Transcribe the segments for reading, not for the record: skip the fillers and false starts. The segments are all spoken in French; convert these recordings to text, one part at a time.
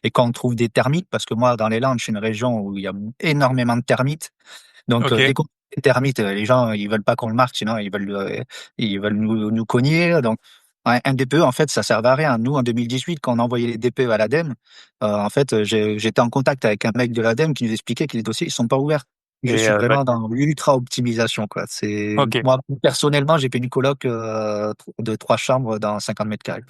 et quand on trouve des termites, parce que moi, dans les Landes, je suis une région où il y a énormément de termites. Donc, Ok. dès qu'on trouve des termites, les gens, ils veulent pas qu'on le marque, sinon ils veulent nous cogner. Donc, un DPE, en fait, ça servait à rien. Nous, en 2018, quand on envoyait les DPE à l'ADEME, en fait, j'étais en contact avec un mec de l'ADEME qui nous expliquait que les dossiers, ils sont pas ouverts. Je Et suis ouais. vraiment dans l'ultra optimisation, quoi. Ok. Moi, personnellement, j'ai fait une coloc de 3 chambres dans 50 mètres carrés.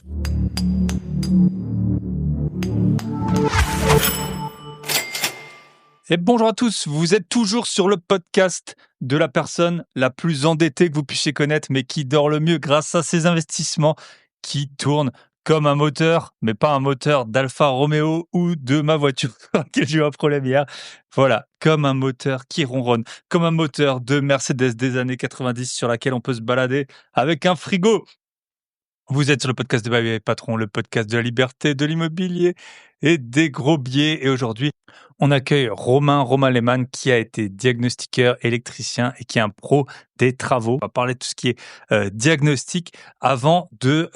Et bonjour à tous, vous êtes toujours sur le podcast de la personne la plus endettée que vous puissiez connaître, mais qui dort le mieux grâce à ses investissements qui tournent comme un moteur, mais pas un moteur d'Alfa Romeo ou de ma voiture, sur laquelle j'ai eu un problème hier. Voilà, comme un moteur qui ronronne, comme un moteur de Mercedes des années 90 sur laquelle on peut se balader avec un frigo. Vous êtes sur le podcast de Baby Patron, le podcast de la liberté, de l'immobilier et des gros billets. Et aujourd'hui, on accueille Romain Lehmann, qui a été diagnostiqueur, électricien et qui est un pro des travaux. On va parler de tout ce qui est diagnostic avant de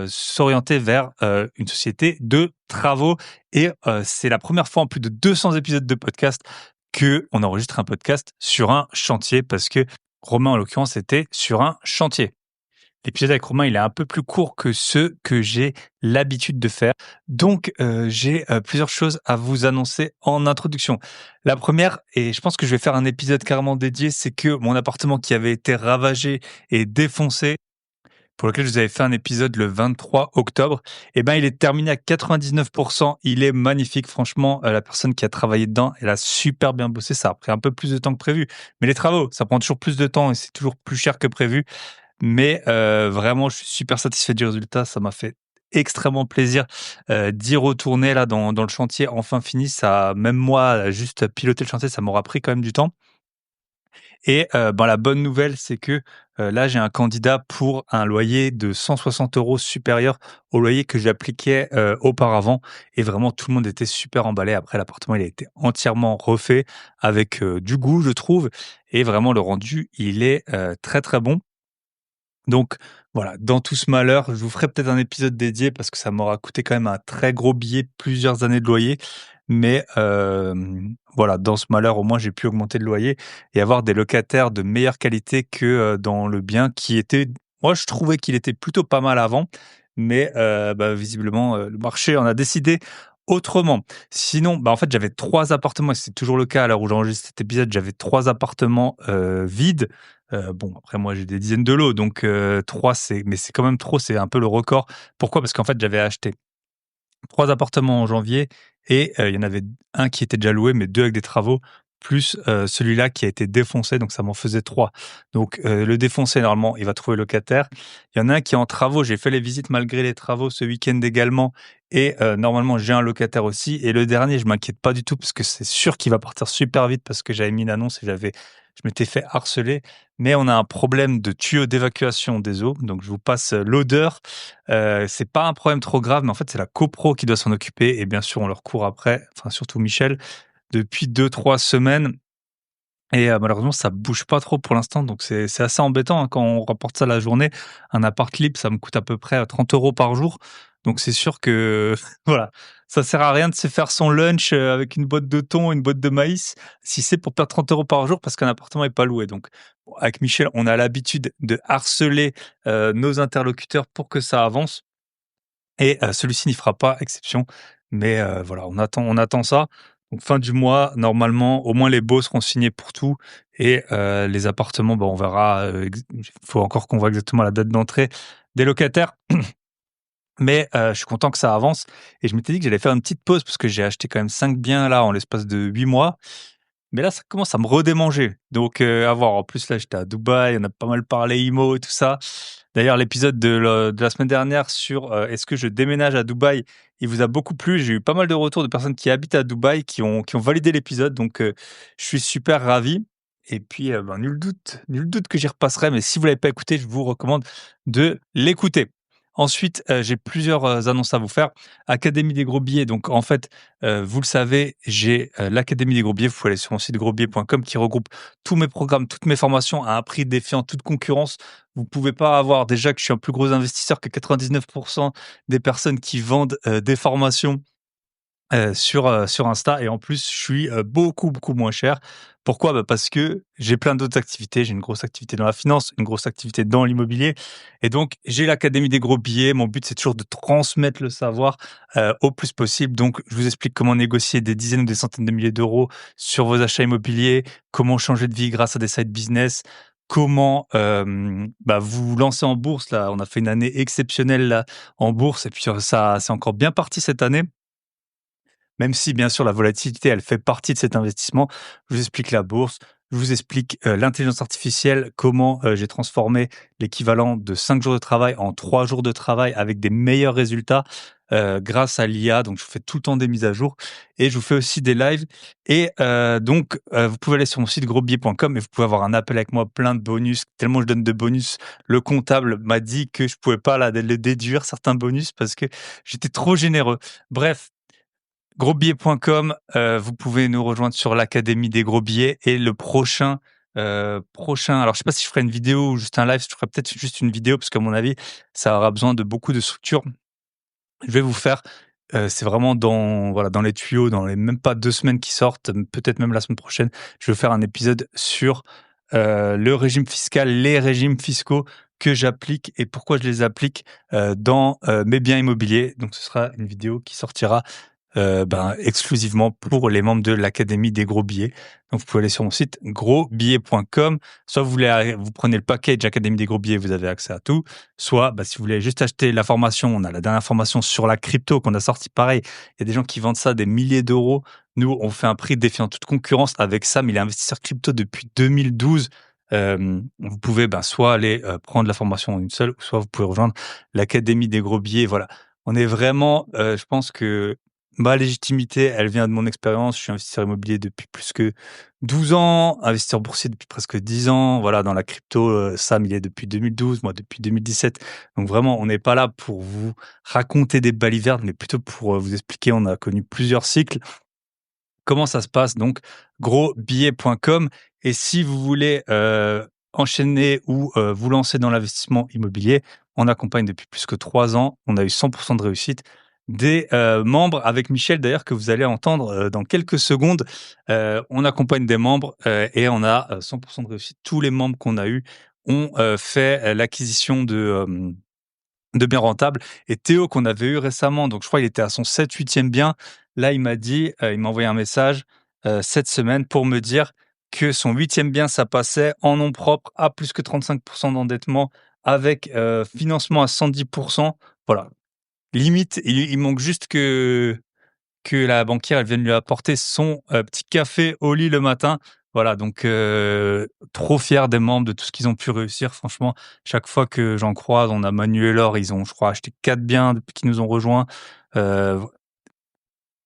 s'orienter vers une société de travaux. Et c'est la première fois en plus de 200 épisodes de podcast que on enregistre un podcast sur un chantier parce que Romain, en l'occurrence, était sur un chantier. L'épisode avec Romain, il est un peu plus court que ceux que j'ai l'habitude de faire. Donc, j'ai plusieurs choses à vous annoncer en introduction. La première, et je pense que je vais faire un épisode carrément dédié, c'est que mon appartement qui avait été ravagé et défoncé, pour lequel je vous avais fait un épisode le 23 octobre, eh ben, il est terminé à 99%. Il est magnifique. Franchement, la personne qui a travaillé dedans, elle a super bien bossé. Ça a pris un peu plus de temps que prévu. Mais les travaux, ça prend toujours plus de temps et c'est toujours plus cher que prévu. Mais vraiment, je suis super satisfait du résultat. Ça m'a fait extrêmement plaisir, d'y retourner là dans le chantier enfin fini. Ça même moi, juste piloter le chantier, ça m'aura pris quand même du temps et ben, la bonne nouvelle, c'est que, là, j'ai un candidat pour un loyer de 160 € supérieur au loyer que j'appliquais, auparavant et vraiment tout le monde était super emballé. Après l'appartement, il a été entièrement refait avec, du goût, je trouve et vraiment le rendu, il est, très, très bon. Donc voilà, dans tout ce malheur, je vous ferai peut-être un épisode dédié parce que ça m'aura coûté quand même un très gros billet, plusieurs années de loyer. Mais voilà, dans ce malheur, au moins, j'ai pu augmenter le loyer et avoir des locataires de meilleure qualité que, dans le bien qui était moi, je trouvais qu'il était plutôt pas mal avant, mais bah, visiblement, le marché en a décidé autrement. Sinon, bah, en fait, j'avais 3 appartements et c'est toujours le cas à l'heure où j'enregistre cet épisode, j'avais 3 appartements, vides. Bon, après moi, j'ai des dizaines de lots, donc 3 c'est quand même trop, c'est un peu le record. Pourquoi? Parce qu'en fait, j'avais acheté 3 appartements en janvier et il y en avait un qui était déjà loué, mais 2 avec des travaux, plus, celui-là qui a été défoncé, donc ça m'en faisait 3. Donc le défoncé, normalement, il va trouver locataire. Il y en a un qui est en travaux, j'ai fait les visites malgré les travaux ce week-end également et normalement, j'ai un locataire aussi et le dernier, je m'inquiète pas du tout parce que c'est sûr qu'il va partir super vite parce que j'avais mis une annonce et je m'étais fait harceler, mais on a un problème de tuyaux d'évacuation des eaux, donc je vous passe, l'odeur. C'est pas un problème trop grave, mais en fait, c'est la copro qui doit s'en occuper et bien sûr, on leur court après, enfin surtout Michel, depuis 2 3 semaines et malheureusement, ça bouge pas trop pour l'instant, donc c'est assez embêtant, hein, quand on rapporte ça la journée. Un appart libre, ça me coûte à peu près, 30 € par jour, donc c'est sûr que voilà, ça sert à rien de se faire son lunch, avec une boîte de thon, une boîte de maïs, si c'est pour perdre 30 € par jour parce qu'un appartement est pas loué, donc bon, avec Michel, on a l'habitude de harceler, nos interlocuteurs pour que ça avance et celui-ci n'y fera pas exception. Mais voilà, on attend ça. Donc fin du mois, normalement, au moins les baux seront signés pour tout et les appartements, bah, on verra, il faut encore qu'on voit exactement la date d'entrée des locataires. Mais je suis content que ça avance et je m'étais dit que j'allais faire une petite pause parce que j'ai acheté quand même 5 biens là en l'espace de 8 mois. Mais là, ça commence à me redémanger. Donc, à voir. En plus, là, j'étais à Dubaï, on a pas mal parlé IMO et tout ça. D'ailleurs, l'épisode de la semaine dernière sur est-ce que je déménage à Dubaï, il vous a beaucoup plu. J'ai eu pas mal de retours de personnes qui habitent à Dubaï, qui ont validé l'épisode. Donc, je suis super ravi. Et puis, ben, nul doute que j'y repasserai. Mais si vous l'avez pas écouté, je vous recommande de l'écouter. Ensuite, j'ai plusieurs annonces à vous faire. Académie des gros billets. Donc, en fait, vous le savez, j'ai, l'Académie des gros billets. Vous pouvez aller sur mon site grosbillets.com qui regroupe tous mes programmes, toutes mes formations à un prix défiant toute concurrence. Vous pouvez pas avoir déjà que je suis un plus gros investisseur que 99% des personnes qui vendent, des formations sur Insta et en plus, je suis, beaucoup moins cher. Pourquoi? Bah, parce que j'ai plein d'autres activités. J'ai une grosse activité dans la finance, une grosse activité dans l'immobilier et donc j'ai l'académie des gros billets. Mon but, c'est toujours de transmettre le savoir, au plus possible. Donc je vous explique comment négocier des dizaines ou des centaines de milliers d'euros sur vos achats immobiliers, comment changer de vie grâce à des side business, comment, bah, vous lancer en bourse. Là, on a fait une année exceptionnelle là en bourse et puis, ça c'est encore bien parti cette année. Même si bien sûr la volatilité, elle fait partie de cet investissement. Je vous explique la bourse, je vous explique, l'intelligence artificielle, comment, j'ai transformé l'équivalent de 5 jours de travail en 3 jours de travail avec des meilleurs résultats, grâce à l'IA. Donc je vous fais tout le temps des mises à jour et je vous fais aussi des lives et donc vous pouvez aller sur mon site grosbillet.com et vous pouvez avoir un appel avec moi, plein de bonus. Tellement je donne de bonus, le comptable m'a dit que je pouvais pas là les déduire certains bonus parce que j'étais trop généreux. Bref, grosbillets.com, vous pouvez nous rejoindre sur l'académie des gros billets et le prochain alors je sais pas si je ferai une vidéo ou juste un live, je ferai peut-être juste une vidéo parce qu'à mon avis, ça aura besoin de beaucoup de structure. Je vais vous faire, c'est vraiment dans voilà, dans les tuyaux, dans les même pas 2 semaines qui sortent, peut-être même la semaine prochaine, je vais faire un épisode sur, le régime fiscal, les régimes fiscaux que j'applique et pourquoi je les applique, dans, mes biens immobiliers. Donc ce sera une vidéo qui sortira ben, exclusivement pour les membres de l'Académie des gros billets. Donc, vous pouvez aller sur mon site grosbillets.com. Soit vous voulez, vous prenez le package Académie des gros billets, vous avez accès à tout. Soit, bah, si vous voulez juste acheter la formation, on a la dernière formation sur la crypto qu'on a sorti. Pareil, il y a des gens qui vendent ça des milliers d'euros. Nous, on fait un prix défiant toute concurrence avec Sam. Il est investisseur crypto depuis 2012. Vous pouvez ben, soit aller prendre la formation en une seule, soit vous pouvez rejoindre l'Académie des gros billets. Voilà. On est vraiment, je pense que ma légitimité, elle vient de mon expérience. Je suis investisseur immobilier depuis plus que 12 ans, investisseur boursier depuis presque 10 ans. Voilà, dans la crypto, Sam, il est depuis 2012, moi depuis 2017. Donc vraiment, on n'est pas là pour vous raconter des balivernes, mais plutôt pour vous expliquer. On a connu plusieurs cycles. Comment ça se passe donc? Grosbillets.com. Et si vous voulez enchaîner ou vous lancer dans l'investissement immobilier, on accompagne depuis plus que 3 ans. On a eu 100% de réussite des membres avec Michel d'ailleurs que vous allez entendre dans quelques secondes. On accompagne des membres et on a 100% de réussite. Tous les membres qu'on a eus ont fait l'acquisition de biens rentables. Et Théo, qu'on avait eu récemment, donc je crois qu'il était à son 7-8e bien. Là, il m'a dit, il m'a envoyé un message cette semaine pour me dire que son 8e bien, ça passait en nom propre à plus que 35% d'endettement avec financement à 110%. Voilà. Limite, il manque juste que la banquière, elle vienne lui apporter son petit café au lit le matin. Voilà, donc trop fier des membres, de tout ce qu'ils ont pu réussir. Franchement, chaque fois que j'en croise, on a Manu et Laure, ils ont, je crois, acheté 4 biens depuis qu'ils nous ont rejoints. Heu,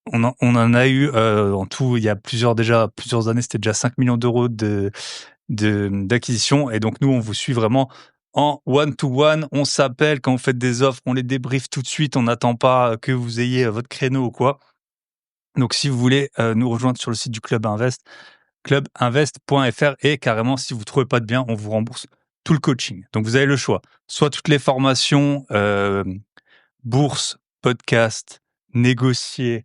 on en a eu, en tout, il y a plusieurs années, c'était déjà 5 millions d'euros d'acquisition et donc nous, on vous suit vraiment en one to one. On s'appelle quand vous faites des offres, on les débriefe tout de suite, on n'attend pas que vous ayez votre créneau ou quoi. Donc, si vous voulez nous rejoindre sur le site du Club Invest, clubinvest.fr et carrément, si vous trouvez pas de bien, on vous rembourse tout le coaching. Donc, vous avez le choix. Soit toutes les formations, bourse, podcast, négocier,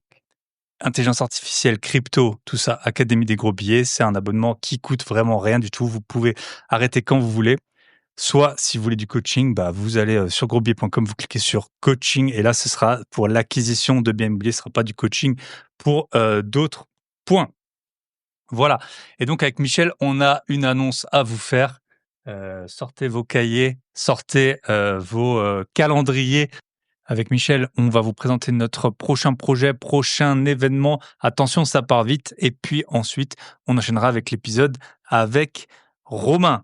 intelligence artificielle, crypto, tout ça, Académie des gros billets. C'est un abonnement qui coûte vraiment rien du tout. Vous pouvez arrêter quand vous voulez. Soit, si vous voulez du coaching, bah, vous allez sur grosbillet.com, vous cliquez sur coaching et là, ce sera pour l'acquisition de biens immobiliers, ce sera pas du coaching pour d'autres points. Voilà. Et donc, avec Michel, on a une annonce à vous faire. Sortez vos cahiers, sortez vos calendriers. Avec Michel, on va vous présenter notre prochain projet, prochain événement. Attention, ça part vite. Et puis ensuite, on enchaînera avec l'épisode avec Romain.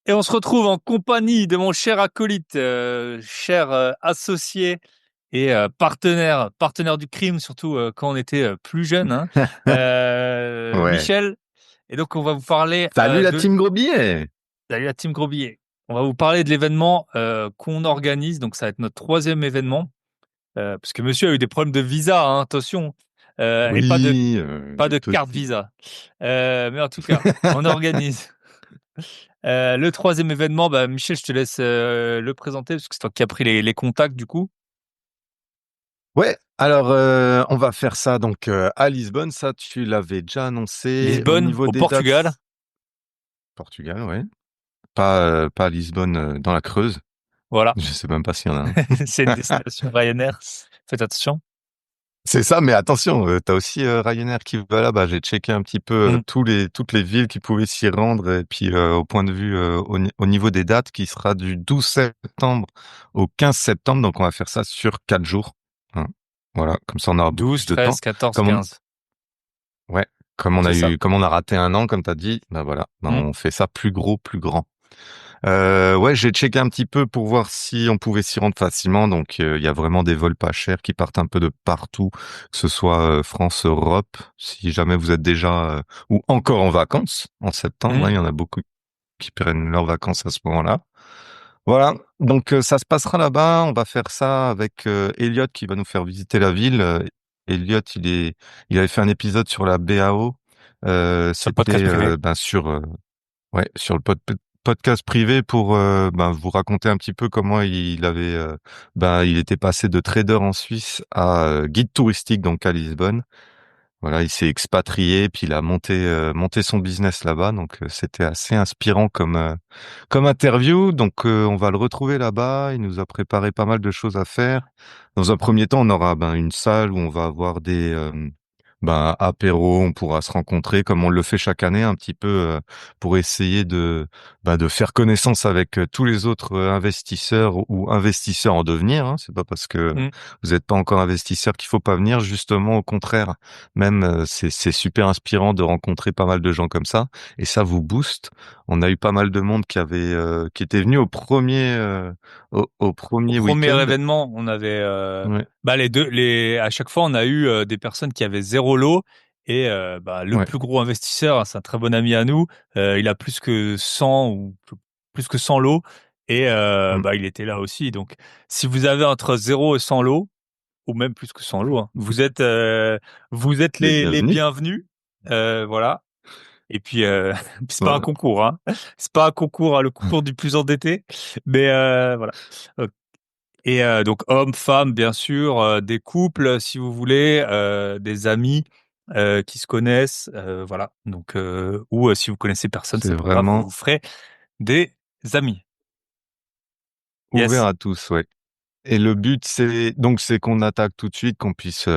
Et on se retrouve en compagnie de mon cher acolyte, cher associé et partenaire du crime, surtout quand on était plus jeune, hein, Ouais. Michel. Et donc, on va vous parler Salut la de. team Gros Billets. Salut la team Gros Billets. On va vous parler de l'événement qu'on organise. Donc, ça va être notre troisième événement, parce que monsieur a eu des problèmes de visa, hein, attention, et Oui, pas de toi carte aussi. visa. Mais en tout cas, on organise. Le troisième événement, bah, Michel, je te laisse le présenter parce que c'est toi qui as pris les contacts du coup. Ouais, Alors, on va faire ça donc à Lisbonne, ça tu l'avais déjà annoncé. Au Lisbonne, niveau au des dates, Portugal. Portugal, ouais. Pas à Lisbonne dans la Creuse. Voilà. Je sais même pas s'il y en a un. C'est une destination Ryanair. Faites attention. C'est ça, mais attention, t'as aussi Ryanair qui va là-bas. J'ai checké un petit peu Mm. toutes les villes qui pouvaient s'y rendre et puis au point de vue au niveau des dates, qui sera du 12 septembre au 15 septembre. Donc on va faire ça sur 4 jours. Hein. Voilà, comme ça on aura beaucoup 12, plus de temps. 13, 14, Comme 15. ouais, C'est ça. comme on a raté un an, comme t'as dit, bah voilà, bah Mm. on fait ça plus gros, plus grand. Ouais, j'ai checké un petit peu pour voir si on pouvait s'y rendre facilement. Donc, il y a vraiment des vols pas chers qui partent un peu de partout, que ce soit France, Europe. Si jamais vous êtes déjà ou encore en vacances en septembre, Mm. hein, il y en a beaucoup qui prennent leurs vacances à ce moment-là. Voilà. Donc, ça se passera là-bas. On va faire ça avec Elliot qui va nous faire visiter la ville. Elliot, il avait fait un épisode sur la BAO. Sur le podcast C'était privé. ouais, sur le podcast privé pour vous raconter un petit peu comment il avait il était passé de trader en Suisse à guide touristique donc à Lisbonne. Voilà, il s'est expatrié puis il a monté son business là-bas donc c'était assez inspirant comme interview. Donc on va le retrouver là-bas, il nous a préparé pas mal de choses à faire. Dans un premier temps, on aura une salle où on va avoir des apéro, on pourra se rencontrer comme on le fait chaque année un petit peu pour essayer de faire connaissance avec tous les autres investisseurs ou investisseurs en devenir. Hein. C'est pas parce que Mm. vous n'êtes pas encore investisseur qu'il faut pas venir. Justement, au contraire, même c'est super inspirant de rencontrer pas mal de gens comme ça et ça vous booste. On a eu pas mal de monde qui était venu au Au premier premier week-end. événement, on avait Ouais, à chaque fois on a eu des personnes qui avaient 0 lot et le ouais. plus gros investisseur, hein, c'est un très bon ami à nous, il a plus que 100 ou plus que 100 lots et Mm. il était là aussi. Donc si vous avez entre 0 et 100 lots ou même plus que 100 lots, hein, vous êtes Les les bienvenus. bienvenus. Voilà. Et puis c'est pas un Voilà. concours, hein. C'est pas un concours, hein, le concours du plus endetté, mais voilà. Et donc hommes, femmes, bien sûr, des couples, si vous voulez, des amis qui se connaissent, voilà. Donc ou si vous connaissez personne, C'est c'est pas grave, vous vraiment vous ferez des amis. ouvert Yes. à tous, ouais. Et le but, c'est qu'on attaque tout de suite, qu'on puisse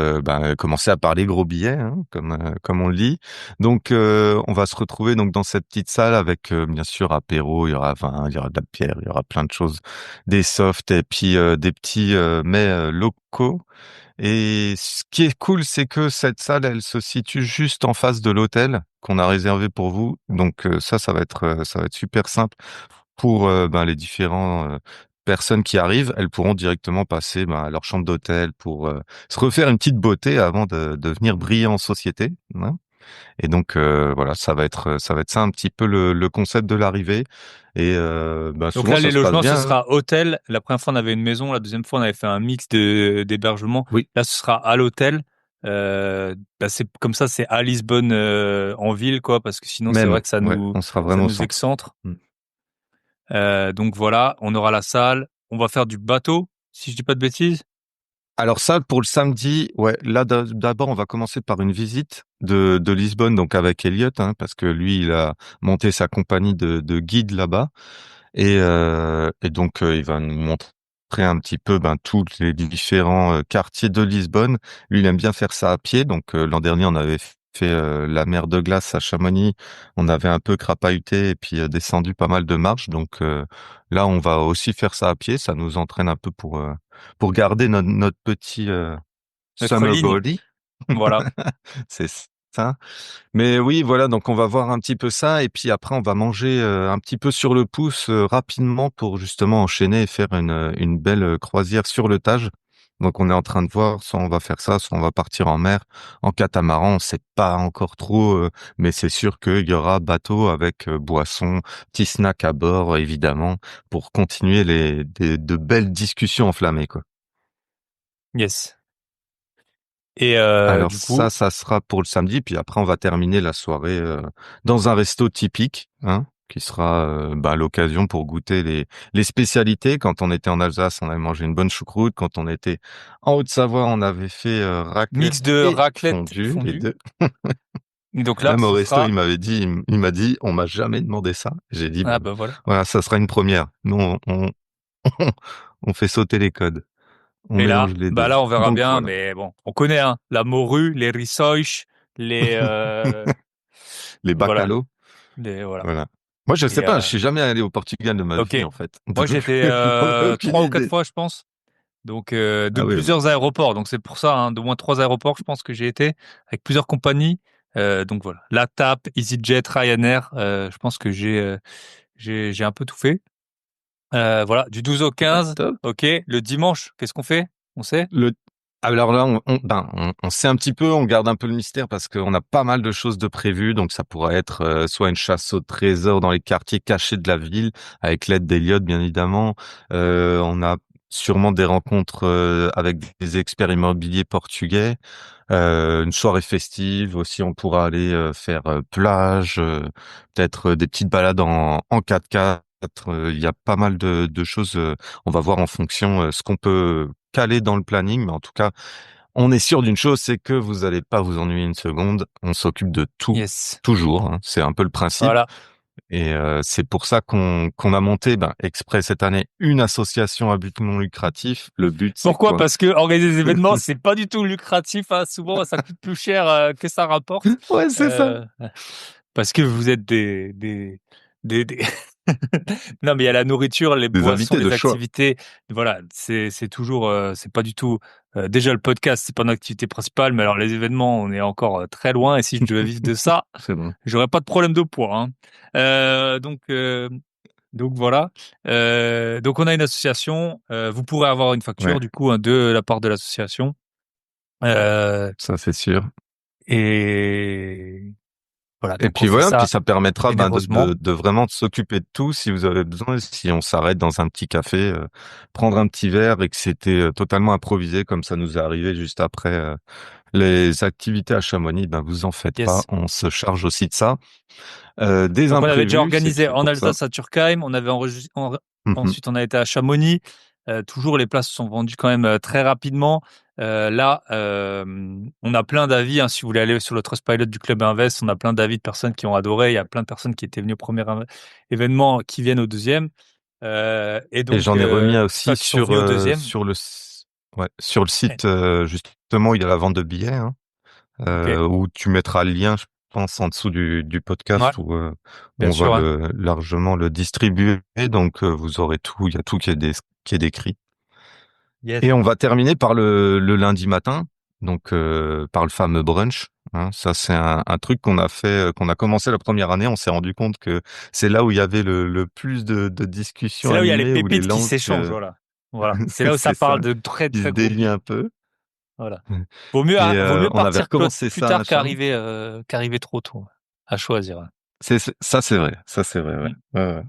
commencer à parler gros billets, hein, comme on le dit. Donc, on va se retrouver donc dans cette petite salle avec bien sûr apéro, il y aura vin, il y aura de la bière, il y aura plein de choses, des softs et puis des petits mets locaux. Et ce qui est cool, c'est que cette salle, elle se situe juste en face de l'hôtel qu'on a réservé pour vous. Donc ça va être super simple pour les différents personnes qui arrivent. Elles pourront directement passer à leur chambre d'hôtel pour se refaire une petite beauté avant de venir briller en société. Hein. Et donc voilà, ça va être ça un petit peu le concept de l'arrivée. Et Donc souvent là, ça les se passe logements, ce bien. Hein. sera hôtel. La première fois, on avait une maison. La deuxième fois, on avait fait un mix d'hébergement. Oui, Là, ce sera à l'hôtel. C'est comme ça, c'est à Lisbonne en ville, quoi, parce que sinon, c'est même. vrai que Ouais, on sera ça vraiment au nous centre. excentre. Mm. Donc voilà, on aura la salle. On va faire du bateau, si je dis pas de bêtises. Alors ça, pour le samedi, ouais, là d'abord on va commencer par une visite de Lisbonne, donc avec Elliot, hein, parce que lui il a monté sa compagnie de guide là-bas et donc il va nous montrer un petit peu tous les différents quartiers de Lisbonne. Lui il aime bien faire ça à pied, donc l'an dernier on avait fait la mer de glace à Chamonix, on avait un peu crapahuté et puis descendu pas mal de marches, donc là on va aussi faire ça à pied, ça nous entraîne un peu pour garder notre petit Notre summer ligne. body. Voilà. C'est ça. Mais oui, voilà, donc on va voir un petit peu ça et puis après on va manger un petit peu sur le pouce rapidement pour justement enchaîner et faire une belle croisière sur le Tage. Donc on est en train de voir, soit on va faire ça, soit on va partir en mer en catamaran. On sait pas encore trop, mais c'est sûr qu'il y aura bateau avec boisson, petit snack à bord évidemment pour continuer de belles discussions enflammées quoi. Yes. Et Alors du coup, ça sera pour le samedi, puis après on va terminer la soirée dans un resto typique, hein. qui sera l'occasion pour goûter les spécialités. Quand on était en Alsace, on avait mangé une bonne choucroute. Quand on était en Haute-Savoie, on avait fait Mix raclette de et raclette et fondue, les fondue. deux. Et donc là, Même au ce resto, sera. il m'a dit, on m'a jamais demandé ça. J'ai dit, Ah bah voilà. voilà, ça sera une première. Nous, on fait sauter les codes. On Et mélange là, les bah deux. là, on verra Donc bien, voilà. mais bon, on connaît, hein, la morue, les rissoich, les, Les voilà, bacalos. voilà. Voilà. Moi, je sais Et, pas, je suis jamais allé au Portugal de ma ok. vie, en fait. Moi, Donc, j'étais j'en ai aucune 3 ou 4 idée. fois, je pense. Donc, de Ah oui, plusieurs aéroports. Donc, c'est pour ça, hein, d'au moins 3 aéroports, je pense que j'ai été avec plusieurs compagnies. Donc voilà, la TAP, EasyJet, Ryanair. Je pense que j'ai un peu tout fait. Voilà, du 12 au ah, 15. top. Ok. Le dimanche, qu'est-ce qu'on fait? On sait? Le... Alors là, on sait un petit peu, on garde un peu le mystère parce qu'on a pas mal de choses de prévues. Donc, ça pourrait être soit une chasse au trésor dans les quartiers cachés de la ville, avec l'aide d'Eliott, bien évidemment. On a sûrement des rencontres avec des experts immobiliers portugais. Une soirée festive aussi, on pourra aller faire plage, peut-être des petites balades en 4x4. Il y a pas mal de choses. On va voir en fonction ce qu'on peut caler dans le planning, mais en tout cas, on est sûr d'une chose, c'est que vous allez pas vous ennuyer une seconde. On s'occupe de tout, Yes. toujours, hein. C'est un peu le principe. Voilà. Et c'est pour ça qu'on a monté, exprès cette année, une association à but non lucratif. Le but, c'est Pourquoi? quoi? Parce que organiser des événements, c'est pas du tout lucratif, hein. Souvent, ça coûte plus cher que ça rapporte. Ouais, c'est ça. Parce que vous êtes des... Non, mais il y a la nourriture, les Des boissons, invités de les choix. activités. Voilà, c'est toujours, c'est pas du tout. Déjà le podcast, c'est pas notre activité principale, mais alors les événements, on est encore très loin. Et si je devais vivre de ça, C'est bon. j'aurais pas de problème de poids, hein. Donc voilà. Donc on a une association. Vous pourrez avoir une facture Ouais, du coup, hein, de la part de l'association. Euh, ça c'est sûr. et voilà. Et Donc on puis fait voilà, puis ça ça permettra généreusement. de vraiment s'occuper de tout si vous avez besoin. Si on s'arrête dans un petit café, prendre un petit verre et que c'était totalement improvisé comme ça nous est arrivé juste après les activités à Chamonix, vous en faites pas, Yes. on se charge aussi de ça. Des Donc on avait déjà imprévus, c'est organisé fait en pour ça. Alsace à Turkheim. On avait Mhm. ensuite on a été à Chamonix. Toujours les places sont vendues quand même très rapidement. Là, on a plein d'avis, hein, si vous voulez aller sur le Trustpilot du Club Invest, on a plein d'avis de personnes qui ont adoré. Il y a plein de personnes qui étaient venues au premier événement qui viennent au deuxième. Et Et donc, j'en ai remis enfin, aussi qui sont venus au deuxième. sur le Ouais. site justement où il y a la vente de billets, hein. Ok. Où tu mettras le lien, je pense, en dessous du Ouais, podcast où bien on va sûr. Ouais. largement le distribuer. Donc, vous aurez tout, il y a tout qui est décrit. Yes. Et on va terminer par le lundi matin, donc par le fameux brunch. Hein. Ça, c'est un truc qu'on a fait, qu'on a commencé la première année. On s'est rendu compte que c'est là où il y avait le plus de discussions C'est là où il y a les animées, où les pépites qui langues, s'échangent. Voilà. Voilà. C'est là où ça c'est ça, parle de très qui se très gros délient billets. un peu. Voilà. Et Vaut mieux on avait partir recommencé plus ça tard à Charles. qu'arriver trop tôt. À choisir. Ça, c'est vrai. Ça, c'est vrai, ouais. Mm.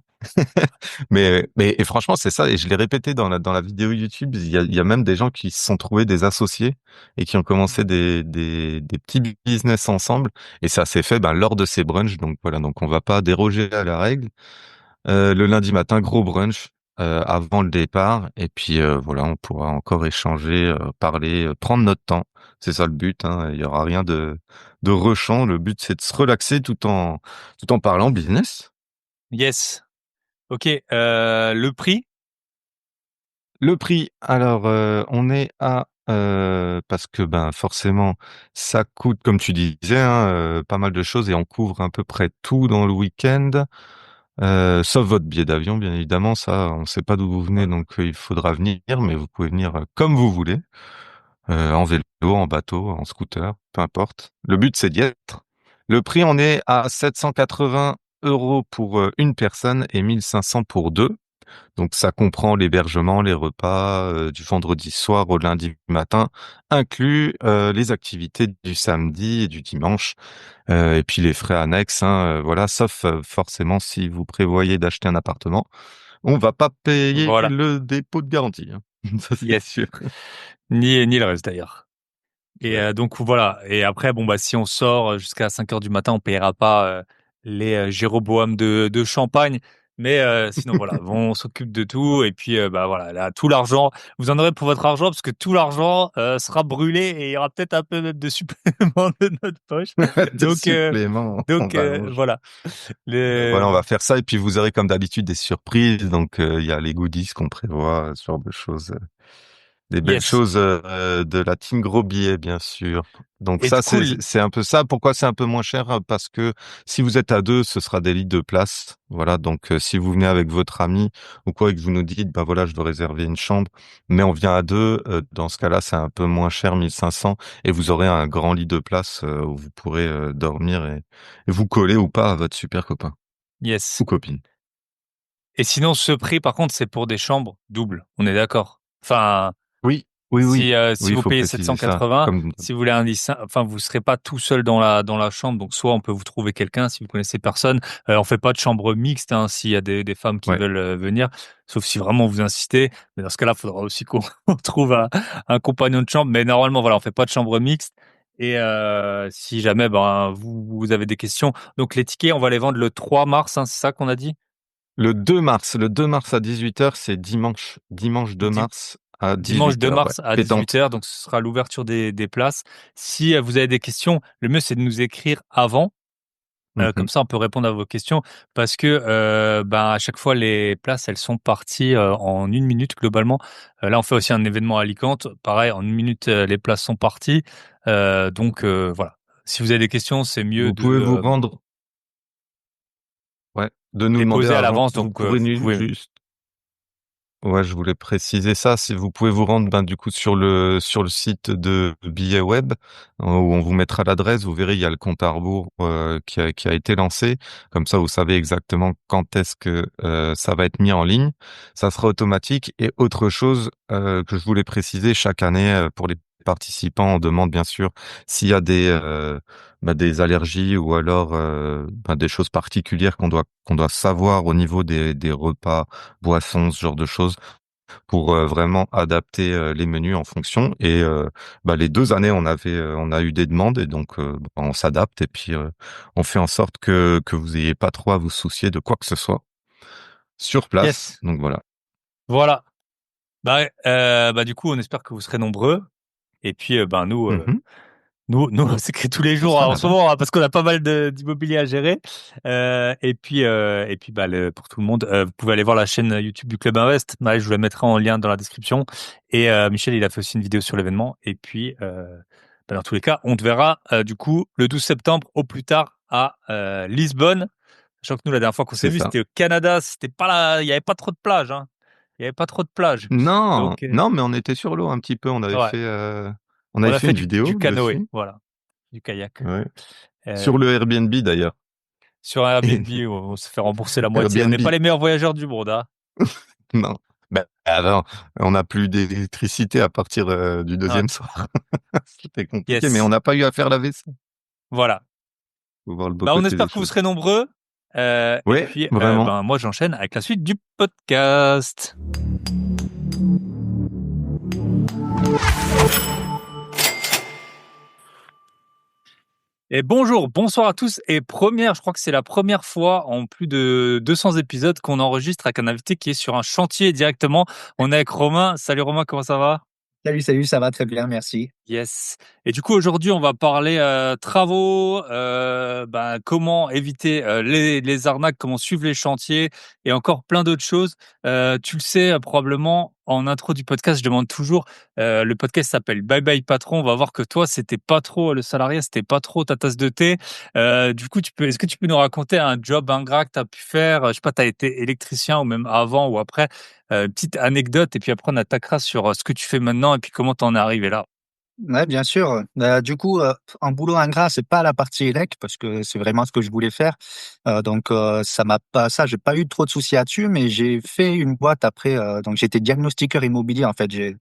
Ouais, ouais. Et franchement, c'est ça. Et je l'ai répété dans la vidéo YouTube. Il y a même des gens qui se sont trouvés des associés et qui ont commencé des petits business ensemble. Et ça s'est fait, lors de ces brunchs. Donc voilà. Donc on va pas déroger à la règle. Le lundi matin, gros brunch, avant le départ. Et puis, voilà, on pourra encore échanger, parler, prendre notre temps. C'est ça le but, hein. Il y aura rien de rushant. Le but, c'est de se relaxer tout en parlant business. Yes. Ok. Le prix. Le prix, alors on est à parce que forcément ça coûte comme tu disais, hein, pas mal de choses et on couvre à peu près tout dans le week-end, sauf votre billet d'avion bien évidemment, ça on sait pas d'où vous venez Voilà. donc il faudra venir, mais vous pouvez venir comme vous voulez, en vélo, en bateau, en scooter, peu importe. Le but c'est d'y être. Le prix, on est à 780 € pour une personne et 1500 pour deux. Donc ça comprend l'hébergement, les repas du vendredi soir au lundi matin, inclus les activités du samedi et du dimanche, et puis les frais annexes, hein, voilà, sauf forcément si vous prévoyez d'acheter un appartement, on va pas payer Voilà. le dépôt de garantie, hein. Ça c'est Yes. sûr. Ni le reste d'ailleurs. Et Ouais. donc voilà. Et après, bon bah si on sort jusqu'à 5 heures du matin, on payera pas. Jéroboam de Champagne. Mais sinon voilà, on s'occupe de tout et puis bah voilà, là, tout l'argent, vous en aurez pour votre argent parce que tout l'argent sera brûlé et il y aura peut-être un peu même de supplément de notre poche. De Donc suppléments, on rallonge. voilà. Voilà, on Le va faire ça et puis vous aurez comme d'habitude des surprises. Donc il y a les goodies qu'on prévoit, ce genre de choses. Des belles yes. choses de la team Gros Billets, bien sûr. Donc Et du ça, coup, c'est un peu ça. Pourquoi c'est un peu moins cher? Parce que si vous êtes à deux, ce sera des lits de place. Voilà. Donc si vous venez avec votre ami ou quoi et que vous nous dites, bah voilà, je dois réserver une chambre, mais on vient à deux, dans ce cas-là, c'est un peu moins cher, 1500, et vous aurez un grand lit de place où vous pourrez dormir et vous coller ou pas à votre super copain yes. ou copine. Et sinon, ce prix, par contre, c'est pour des chambres doubles. On est d'accord. Enfin, Oui, oui, oui. si Oui, il vous faut payez préciser ça. 780, Comme si vous voulez un lit, enfin, vous serez pas tout seul dans la chambre. Donc, soit on peut vous trouver quelqu'un si vous connaissez personne. On fait pas de chambre mixte, hein, s'il y a des femmes qui ouais. veulent venir, sauf si vraiment vous insistez. Mais dans ce cas-là, il faudra aussi qu'on on trouve un compagnon de chambre. Mais normalement, voilà, on fait pas de chambre mixte. Et si jamais, ben, vous avez des questions. Donc, les tickets, on va les vendre le 3 mars, hein, c'est ça qu'on a dit? Le 2 mars à 18h, c'est dimanche 2 mars à Dimanche 2 18h, ouais. mars à Pétante. 18h, donc ce sera l'ouverture des places. Si vous avez des questions, le mieux c'est de nous écrire avant, comme Mhm. ça on peut répondre à vos questions parce que ben, à chaque fois les places elles sont parties en une minute globalement. Là on fait aussi un événement à Alicante, pareil en une minute les places sont parties. Donc voilà. Si vous avez des questions, c'est mieux Vous pouvez vous de rendre, ouais, de nous les demander poser à avant. l'avance. Vous Donc pourrez vous pouvez. juste, ouais, je voulais préciser ça. Si vous pouvez vous rendre, ben, du coup, sur le site de billets web, où on vous mettra l'adresse, vous verrez, il y a le compte à rebours, qui a été lancé. Comme ça, vous savez exactement quand est-ce que, ça va être mis en ligne. Ça sera automatique. Et autre chose, que je voulais préciser, chaque année, pour les participants, on demande bien sûr s'il y a des allergies ou alors, des choses particulières qu'on doit savoir au niveau des repas, boissons, ce genre de choses, pour vraiment adapter les menus en fonction. Et les 2 années, on a eu des demandes et donc on s'adapte et puis on fait en sorte que vous ayez pas trop à vous soucier de quoi que ce soit sur place. Yes. Donc voilà. Voilà. Bah, bah du coup on espère que vous serez nombreux. Et puis ben nous. Mhm. Nous, on s'écrit tous les On jours sera hein, en ce là-bas. moment hein, parce qu'on a pas mal d'immobilier à gérer. Et puis bah, pour tout le monde, vous pouvez aller voir la chaîne YouTube du Club Invest. Ouais, je vous la mettrai en lien dans la description. Et Michel, il a fait aussi une vidéo sur l'événement. Et puis, bah, dans tous les cas, on te verra du coup le 12 septembre au plus tard à Lisbonne. Sachant que nous, la dernière fois qu'on s'est C'est vu, ça. c'était au Canada. C'était pas là, il y avait pas trop de plages. Hein. Il y avait pas trop de plages. Non, Donc, non, mais on était sur l'eau un petit peu. ouais, On on avait a fait fait une du vidéo canoë, dessus. voilà, du kayak. Ouais. Euh, Sur le Airbnb d'ailleurs. Sur un Et Airbnb, on se fait rembourser la moitié. On n'est pas Airbnb. les meilleurs voyageurs du monde, hein. Non. Ben, alors, on n'a plus d'électricité à partir du Ouais. deuxième soir. C'était compliqué, mais on Yes. n'a pas eu à faire la vaisselle. Voilà. Faut voir le beau Bah, on côté des espère que vous choses. serez nombreux. Et Ouais, puis, vraiment. ben, moi, j'enchaîne avec la suite du podcast. Et bonjour, bonsoir à tous. Et je crois que c'est la première fois en plus de 200 épisodes qu'on enregistre avec un invité qui est sur un chantier directement. On est avec Romain. Salut Romain, comment ça va? Salut, ça va très bien, merci. Yes. Et du coup, aujourd'hui, on va parler travaux, ben, comment éviter les arnaques, comment suivre les chantiers et encore plein d'autres choses. Tu le sais, probablement, en intro du podcast, je demande toujours, le podcast s'appelle Bye Bye Patron. On va voir que toi, c'était pas trop le salarié, c'était pas trop ta tasse de thé. Du coup, est-ce que tu peux nous raconter un job ingrat que tu as pu faire? Je sais pas, tu as été électricien ou même avant ou après. Petite anecdote et puis après, on attaquera sur ce que tu fais maintenant et puis comment t'en es arrivé là. Ouais, bien sûr. Du coup, en boulot ingrat, c'est pas la partie élec parce que c'est vraiment ce que je voulais faire. Ça, j'ai pas eu trop de soucis là-dessus, mais j'ai fait une boîte après. Donc, j'étais diagnostiqueur immobilier en fait. J'ai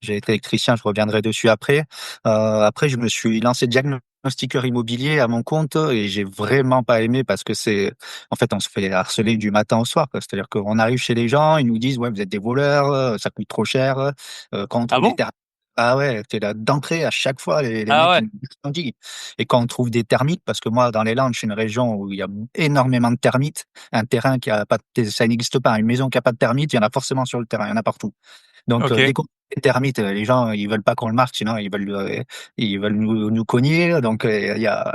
été électricien. Je reviendrai dessus après. Après, je me suis lancé diagnostiqueur immobilier à mon compte et j'ai vraiment pas aimé parce que en fait, on se fait harceler du matin au soir, quoi. C'est-à-dire qu'on arrive chez les gens, ils nous disent, ouais, vous êtes des voleurs, ça coûte trop cher, quand on Ah trouve des bon? terrains. Ah ouais, tu là d'entrée à chaque fois, les Ah mecs ouais, ils nous disent. Et quand on trouve des termites, parce que moi dans les Landes, je suis une région où il y a énormément de termites, un terrain qui a pas de ça n'existe pas, une maison qui a pas de termites, il y en a forcément sur le terrain, il y en a partout. Donc, dès OK, qu'on fait des termites, les gens, ils veulent pas qu'on le marque, sinon ils veulent nous cogner. Donc, il y a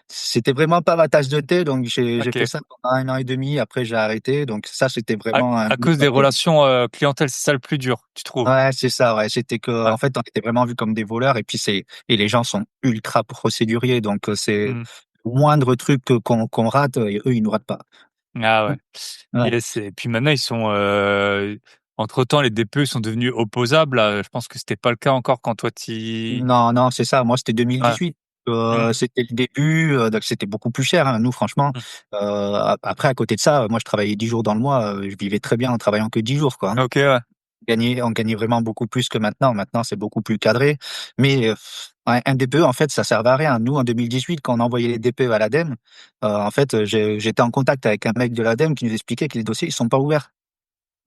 c'était vraiment pas ma tasse de thé, donc j'ai fait OK. ça pendant 1 an et demi. Après, j'ai arrêté. Donc ça, c'était À vraiment un à cause des relations, clientèle, c'est ça le plus dur, tu trouves? ouais, c'est ça, ouais. C'était que Ouais. en fait, on était vraiment vus comme des voleurs et puis et les gens sont ultra procéduriers, donc, c'est Mmh. le moindre truc qu'on rate, et eux, ils nous ratent pas. Ah ouais. Ouais. Yes et puis maintenant ils sont, entre-temps les DPE sont devenus opposables là, je pense que c'était pas le cas encore quand toi tu Non, non, c'est ça. Moi, c'était ouais. 2018. Mmh. C'était le début, donc c'était beaucoup plus cher, hein. Nous, franchement, Mmh. après, à côté de ça, moi, je travaillais 10 jours dans le mois, je vivais très bien en travaillant que 10 jours, quoi, hein. OK, ouais. On gagnait vraiment beaucoup plus que maintenant. Maintenant, c'est beaucoup plus cadré. Mais, ouais, un DPE, en fait, ça servait à rien. Nous, en 2018, quand on envoyait les DPE à l'ADEME, en fait, j'étais en contact avec un mec de l'ADEME qui nous expliquait que les dossiers, ils sont pas ouverts.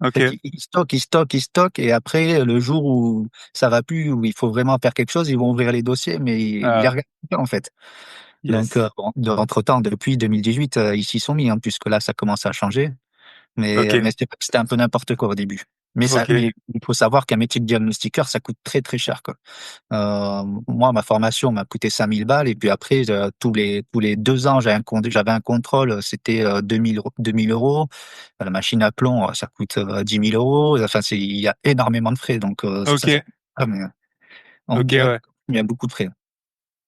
En fait, OK. ils stockent et après, le jour où ça va plus, où il faut vraiment faire quelque chose, ils vont ouvrir les dossiers, mais ils les Ah, regardent pas, en fait. Donc, yes. bon, entre-temps, depuis 2018, ils s'y sont mis, hein, puisque là, ça commence à changer. Mais OK, c'est vrai que c'était un peu n'importe quoi au début. OK. Mais il faut savoir qu'un métier de diagnostiqueur, ça coûte très, très cher, quoi. Moi, ma formation m'a coûté 5 000 balles et puis après, tous les 2 ans, j'avais un contrôle, c'était, 2 000 €. La machine à plomb, ça coûte, 10 000 €. Enfin, il y a énormément de frais, donc, ça OK, ah mais, on OK, dirait ouais. il y a beaucoup de frais.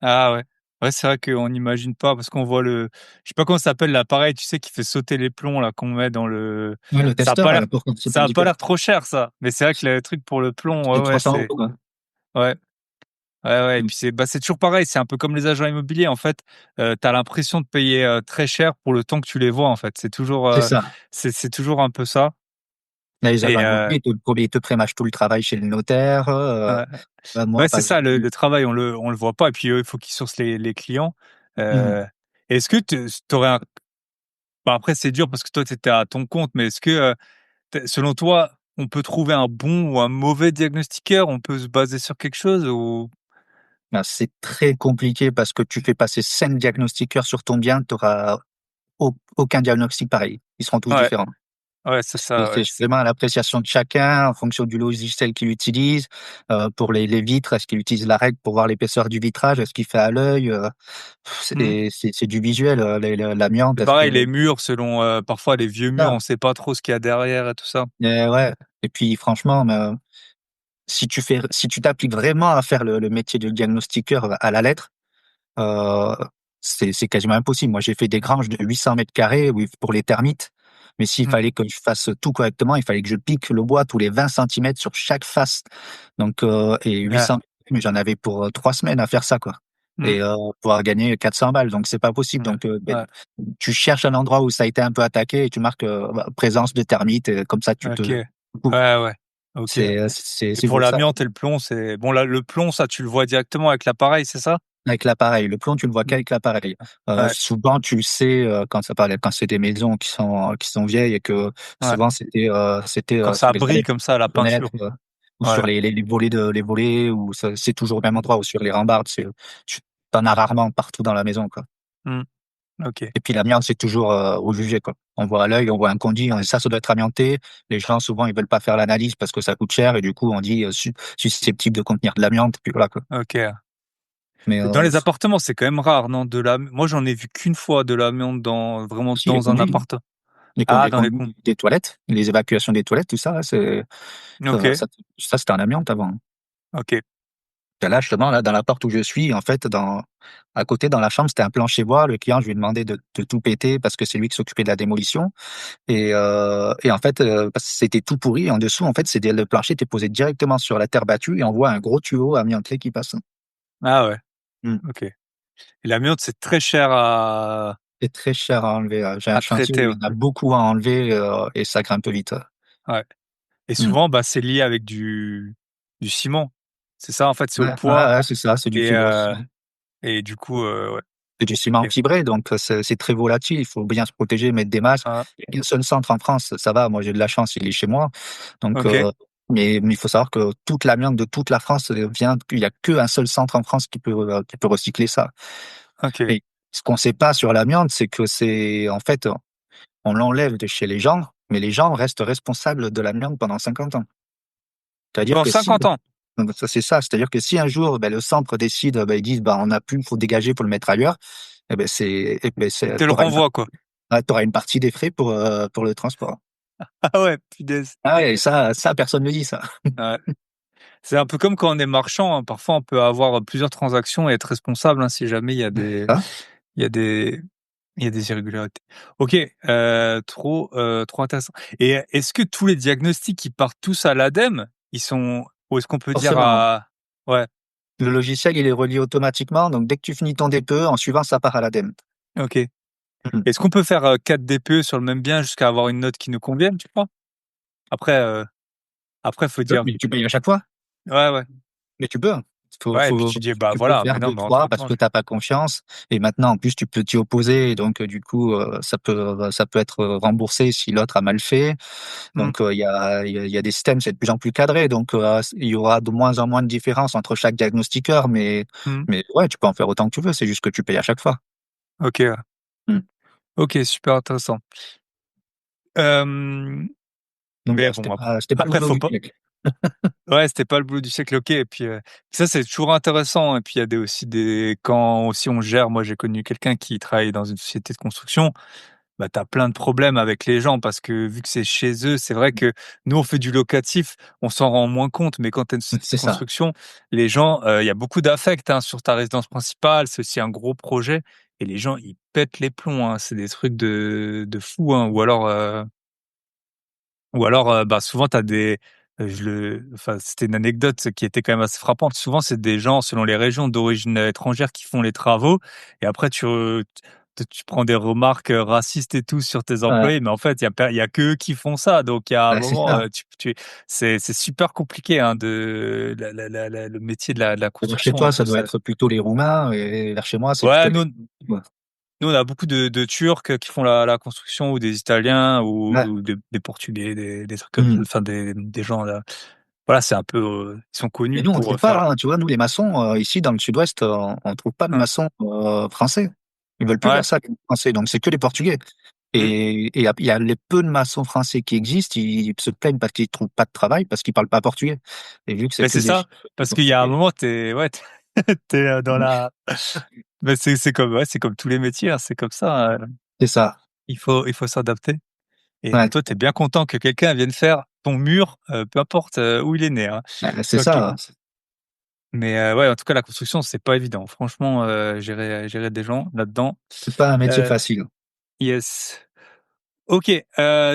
Ah ouais. Ouais, c'est vrai qu'on n'imagine pas parce qu'on voit je sais pas comment ça s'appelle l'appareil, tu sais, qui fait sauter les plombs là, qu'on met dans le Ouais, le ça a testeur, pas l'air pour sauter ça le a pas diplôme, l'air trop cher ça, mais c'est vrai que le truc pour le plomb, c'est ouais, ouais, 300 €, c'est quoi. ouais. Ouais, ouais et Mmh, puis c'est toujours pareil, c'est un peu comme les agents immobiliers en fait, tu as l'impression de payer, très cher pour le temps que tu les vois en fait. C'est toujours, c'est ça. c'est toujours un peu ça Là, les agents et immobiliers, ils te prémâchent tout le travail chez le notaire, ouais, moi, ouais, par c'est ça exemple. le travail on le voit pas et puis eux, il faut qu'ils sourcent les clients. Mmh. Heu, est-ce que tu aurais un bah, après c'est dur parce que toi tu étais à ton compte, mais est-ce que, tu selon toi, on peut trouver un bon ou un mauvais diagnostiqueur? On peut se baser sur quelque chose ou Ben, c'est très compliqué parce que tu fais passer 5 diagnostiqueurs sur ton bien, tu auras aucun diagnostic pareil. Ils seront tous ouais, différents. ouais, c'est ça, C'est ouais, vraiment à l'appréciation de chacun, en fonction du logiciel qu'il utilise. Pour les vitres, est-ce qu'il utilise la règle pour voir l'épaisseur du vitrage? Est-ce qu'il fait à l'œil? mmh. C'est du visuel, l'amiante, C'est est-ce que pareil, les murs selon, parfois les vieux murs, ça, on sait pas trop ce qu'il y a derrière et tout ça. ouais et puis franchement, si tu t'appliques vraiment à faire le métier de diagnostiqueur à la lettre, Heu, c'est quasiment impossible. Moi, j'ai fait des granges de 800 m², oui, pour les termites, mais s'il Mmh, fallait que je fasse tout correctement, il fallait que je pique le bois tous les 20 centimètres sur chaque face. Donc, et ouais, 800 mais j'en avais pour, 3 semaines à faire ça, quoi mmh, et pouvoir gagner 400 balles, donc c'est pas possible. ouais, Donc, ouais, tu cherches un endroit où ça a été un peu attaqué et tu marques, présence de termites, comme ça tu OK. te couvres. Ouais, ouais, OK C'est et c'est pour pour ça. l'amiante et le plomb, c'est bon là, le plomb, ça, tu le vois directement avec l'appareil, c'est ça? Avec l'appareil, le plomb, tu le vois Mmh, qu'avec l'appareil. ouais, Souvent, tu le sais, quand c'est des maisons qui sont vieilles et que ouais. souvent c'était, Quand sur ça les brille comme ça, la fenêtres, peinture. ou sur Ouais, les volets ou c'est toujours au même endroit ou sur les rambardes, tu en as rarement partout dans la maison, quoi mmh, OK. et puis l'amiante, c'est toujours, au jugé, quoi. On voit à l'œil, on voit un conduit, on dit: «Ça doit être amianté». Les gens, souvent, ils veulent pas faire l'analyse parce que ça coûte cher et du coup, on dit, susceptible de contenir de l'amiante, puis voilà, quoi OK. mais Et dans les appartements, c'est quand même rare, non? Moi, j'en ai vu qu'une fois de l'amiante vraiment si les dans un conduits. appart. Les Ah, dans les conduits cons des toilettes, les évacuations des toilettes, tout ça là, OK, ça c'était en amiante avant. OK. Là, justement, là, dans l'appart où je suis, en fait, à côté, dans la chambre, c'était un plancher bois. Le client, je lui ai demandé de tout péter parce que c'est lui qui s'occupait de la démolition et en fait, parce que c'était tout pourri en dessous, en fait, le plancher était posé directement sur la terre battue et on voit un gros tuyau amianté qui passe. Ah ouais, Mmh. OK. Et l'amiante, c'est très cher C'est très cher à enlever, j'ai un à chantier où traiter, il ouais. y en a beaucoup à enlever, et ça grimpe vite. Ouais et Mmh. souvent, bah, c'est lié avec du ciment. C'est ça, en fait, c'est au Ouais, ouais, poids ouais, c'est ça, c'est du et fibrociment. et du coup, ouais, C'est du ciment OK. fibré, donc c'est très volatile. Il faut bien se protéger, mettre des masques. Ah, Il y a qu'un seul centre en France, ça va. Moi, j'ai de la chance, il est chez moi. Donc, OK. Mais il faut savoir que toute l'amiante de toute la France vient, il y a qu'un seul centre en France qui peut recycler ça. Ok. Et ce qu'on sait pas sur l'amiante, c'est que en fait, on l'enlève de chez les gens, mais les gens restent responsables de l'amiante pendant 50 ans. C'est-à-dire Pendant que si, 50 ans, ça c'est ça, c'est-à-dire que si un jour, ben, le centre décide, ben, ils disent, ben, on n'a plus, il faut dégager pour le mettre ailleurs, ils te le t'auras renvoient, quoi. t'auras une partie des frais pour le transport. Ah ouais, punaise. Ah ouais, ça, personne ne le dit, ça. Ouais. C'est un peu comme quand on est marchand, hein. Parfois, on peut avoir plusieurs transactions et être responsable, hein, si jamais Hein. il y a des, il y a des irrégularités. Ok, trop intéressant. Et est-ce que tous les diagnostics qui partent tous à l'ADEME, ils sont, ou est-ce qu'on peut dire Forcément. à, ouais, Le logiciel, il est relié automatiquement, donc dès que tu finis ton DPE, en suivant, ça part à l'ADEME. ok. Mhm. Est-ce qu'on peut faire 4 DPE sur le même bien jusqu'à avoir une note qui nous convienne, tu crois? Après, faut dire, Mais tu payes à chaque fois. ouais, ouais, Mais tu peux. ouais, et puis tu dis, bah Tu peux voilà, faire mais non, deux, mais entre trois parce temps, que t'as pas confiance. Et maintenant, en plus, tu peux t'y opposer. Et donc, du coup, ça peut être remboursé si l'autre a mal fait. Donc, il y a des systèmes, c'est de plus en plus cadré. Donc, il y aura de moins en moins de différence entre chaque diagnostiqueur. Mais ouais, tu peux en faire autant que tu veux. C'est juste que tu payes à chaque fois. ok, ouais. Mm. Ok, super intéressant. Euh, Donc, mais bon, c'était pas le après, boulot faut du pas. siècle. Ouais, c'était pas le boulot du siècle, ok. Et puis ça, c'est toujours intéressant. Et puis il y a quand aussi on gère. Moi, j'ai connu quelqu'un qui travaille dans une société de construction. Bah, t'as plein de problèmes avec les gens parce que vu que c'est chez eux, c'est vrai que nous on fait du locatif, on s'en rend moins compte. Mais quand t'as une société de C'est ça. construction, les gens, il y a beaucoup d'affect hein, sur ta résidence principale. C'est aussi un gros projet et les gens ils pètent les plombs. Hein. C'est des trucs de fou. Hein. Ou alors, bah, souvent tu as enfin, c'était une anecdote qui était quand même assez frappante. Souvent, c'est des gens, selon les régions d'origine étrangère, qui font les travaux et après tu prends des remarques racistes et tout sur tes Ouais, employés, mais en fait, il y a que eux qui font ça. Donc, il y a un ouais, c'est moment, ça. c'est super compliqué, hein, le métier de la Vers chez construction, un toi, ça peu doit ça. être plutôt les Roumains. Et vers chez moi, c'est Ouais, plutôt les. Ouais. nous, on a beaucoup de Turcs qui font la construction ou des Italiens Ouais. ou des Portugais, des trucs comme ça, Mm. enfin des gens là. Voilà, c'est un peu, ils sont Mais connus nous, on pour trouve faire. pas, hein, tu vois, nous, les maçons, ici, dans le sud-ouest, on trouve pas de Hein. maçons français. Ils veulent plus Ouais. faire ça, les français. Donc, c'est que les Portugais. Mm. Et il y a les peu de maçons français qui existent, ils se plaignent parce qu'ils trouvent pas de travail, parce qu'ils parlent pas portugais. Et vu que c'est Mais que c'est des ça, parce qu'il y a un Portugais, moment, ouais, t'es dans la. Mais c'est comme tous les métiers, hein, c'est comme ça. c'est ça. Il faut s'adapter. Et Ouais, toi, t'es bien content que quelqu'un vienne faire ton mur, peu importe où il est né. Hein. c'est Ok. ça. Mais ouais, en tout cas, la construction, c'est pas évident. Franchement, gérer des gens là-dedans. C'est pas un métier Euh, facile. yes. Ok.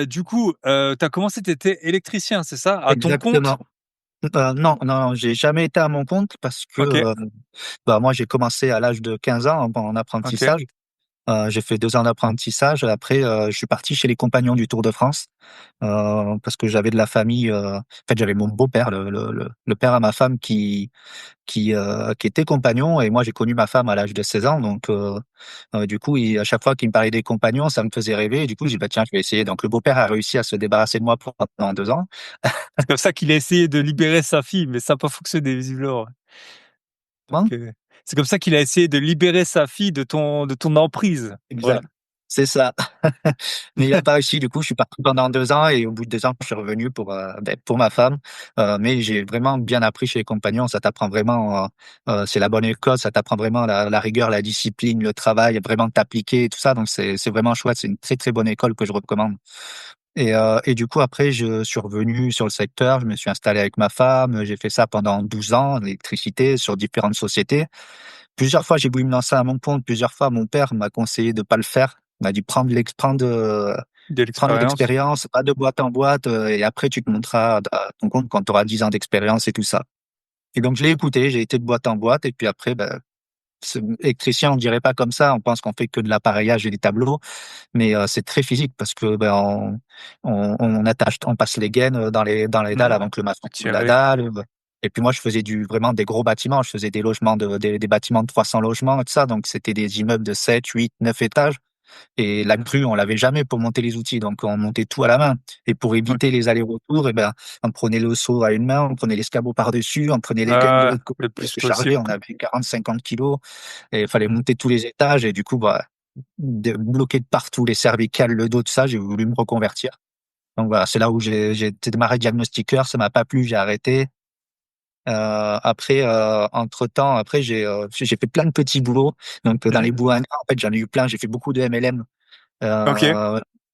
Du coup, t'as commencé, t'étais électricien, c'est ça, à ton Exactement. compte? Non, non, j'ai jamais été à mon compte parce que Ok. moi, j'ai commencé à l'âge de 15 ans en Ok. apprentissage. J'ai fait 2 ans d'apprentissage. Après, je suis parti chez les Compagnons du Tour de France parce que j'avais de la famille. En fait, j'avais mon beau-père, le père à ma femme, qui était compagnon. Et moi, j'ai connu ma femme à l'âge de 16 ans. Donc, du coup, à chaque fois qu'il me parlait des compagnons, ça me faisait rêver. Et du coup, j'ai dit, bah, tiens, je vais essayer. Donc, le beau-père a réussi à se débarrasser de moi pendant 2 ans. C'est comme ça qu'il a essayé de libérer sa fille, mais ça n'a pas fonctionné visiblement. Donc, Comment. c'est comme ça qu'il a essayé de libérer sa fille de ton emprise. Voilà. Exact. C'est ça. Mais il a pas réussi. Du coup, je suis parti pendant 2 ans et au bout de 2 ans, je suis revenu pour ma femme. Mais j'ai vraiment bien appris chez les compagnons. Ça t'apprend vraiment, c'est la bonne école. Ça t'apprend vraiment la rigueur, la discipline, le travail, vraiment t'appliquer et tout ça. Donc, c'est vraiment chouette. C'est une très, très bonne école que je recommande. Et du coup, après, je suis revenu sur le secteur. Je me suis installé avec ma femme. J'ai fait ça pendant 12 ans, l'électricité, sur différentes sociétés. Plusieurs fois, j'ai voulu me lancer à mon compte. Plusieurs fois, mon père m'a conseillé de pas le faire. Il m'a dit De prendre de l'expérience. l'expérience, pas de boîte en boîte, et après tu te monteras à ton compte quand tu auras 10 ans d'expérience et tout ça. Et donc je l'ai écouté, j'ai été de boîte en boîte, et puis après, ben, électricien, on dirait pas comme ça. On pense qu'on fait que de l'appareillage et des tableaux, mais c'est très physique parce que ben on attache, on passe les gaines dans les dalles Hmm. avant que le maçon trouve la Tirer. dalle. Et puis moi, je faisais vraiment des gros bâtiments. Je faisais des logements des bâtiments de 300 logements et tout ça. Donc c'était des immeubles de 7, 8, 9 étages. Et la grue, on l'avait jamais pour monter les outils, donc on montait tout à la main. Et pour Ok. éviter les allers-retours, et ben, on prenait le seau à une main, on prenait l'escabeau par-dessus, on prenait les guns de l'autre côté Le parce plus que chargé, possible, on quoi. avait 40-50 kilos et il fallait Mm. monter tous les étages et du coup, bah, bloqué de partout, les cervicales, le dos, tout ça, j'ai voulu me reconvertir. Donc voilà, c'est là où j'ai démarré diagnostiqueur, ça m'a pas plu, j'ai arrêté. Après, entre-temps, après j'ai fait plein de petits boulots. Donc dans Mhm. les boulots en fait, j'en ai eu plein. J'ai fait beaucoup de MLM, Ok.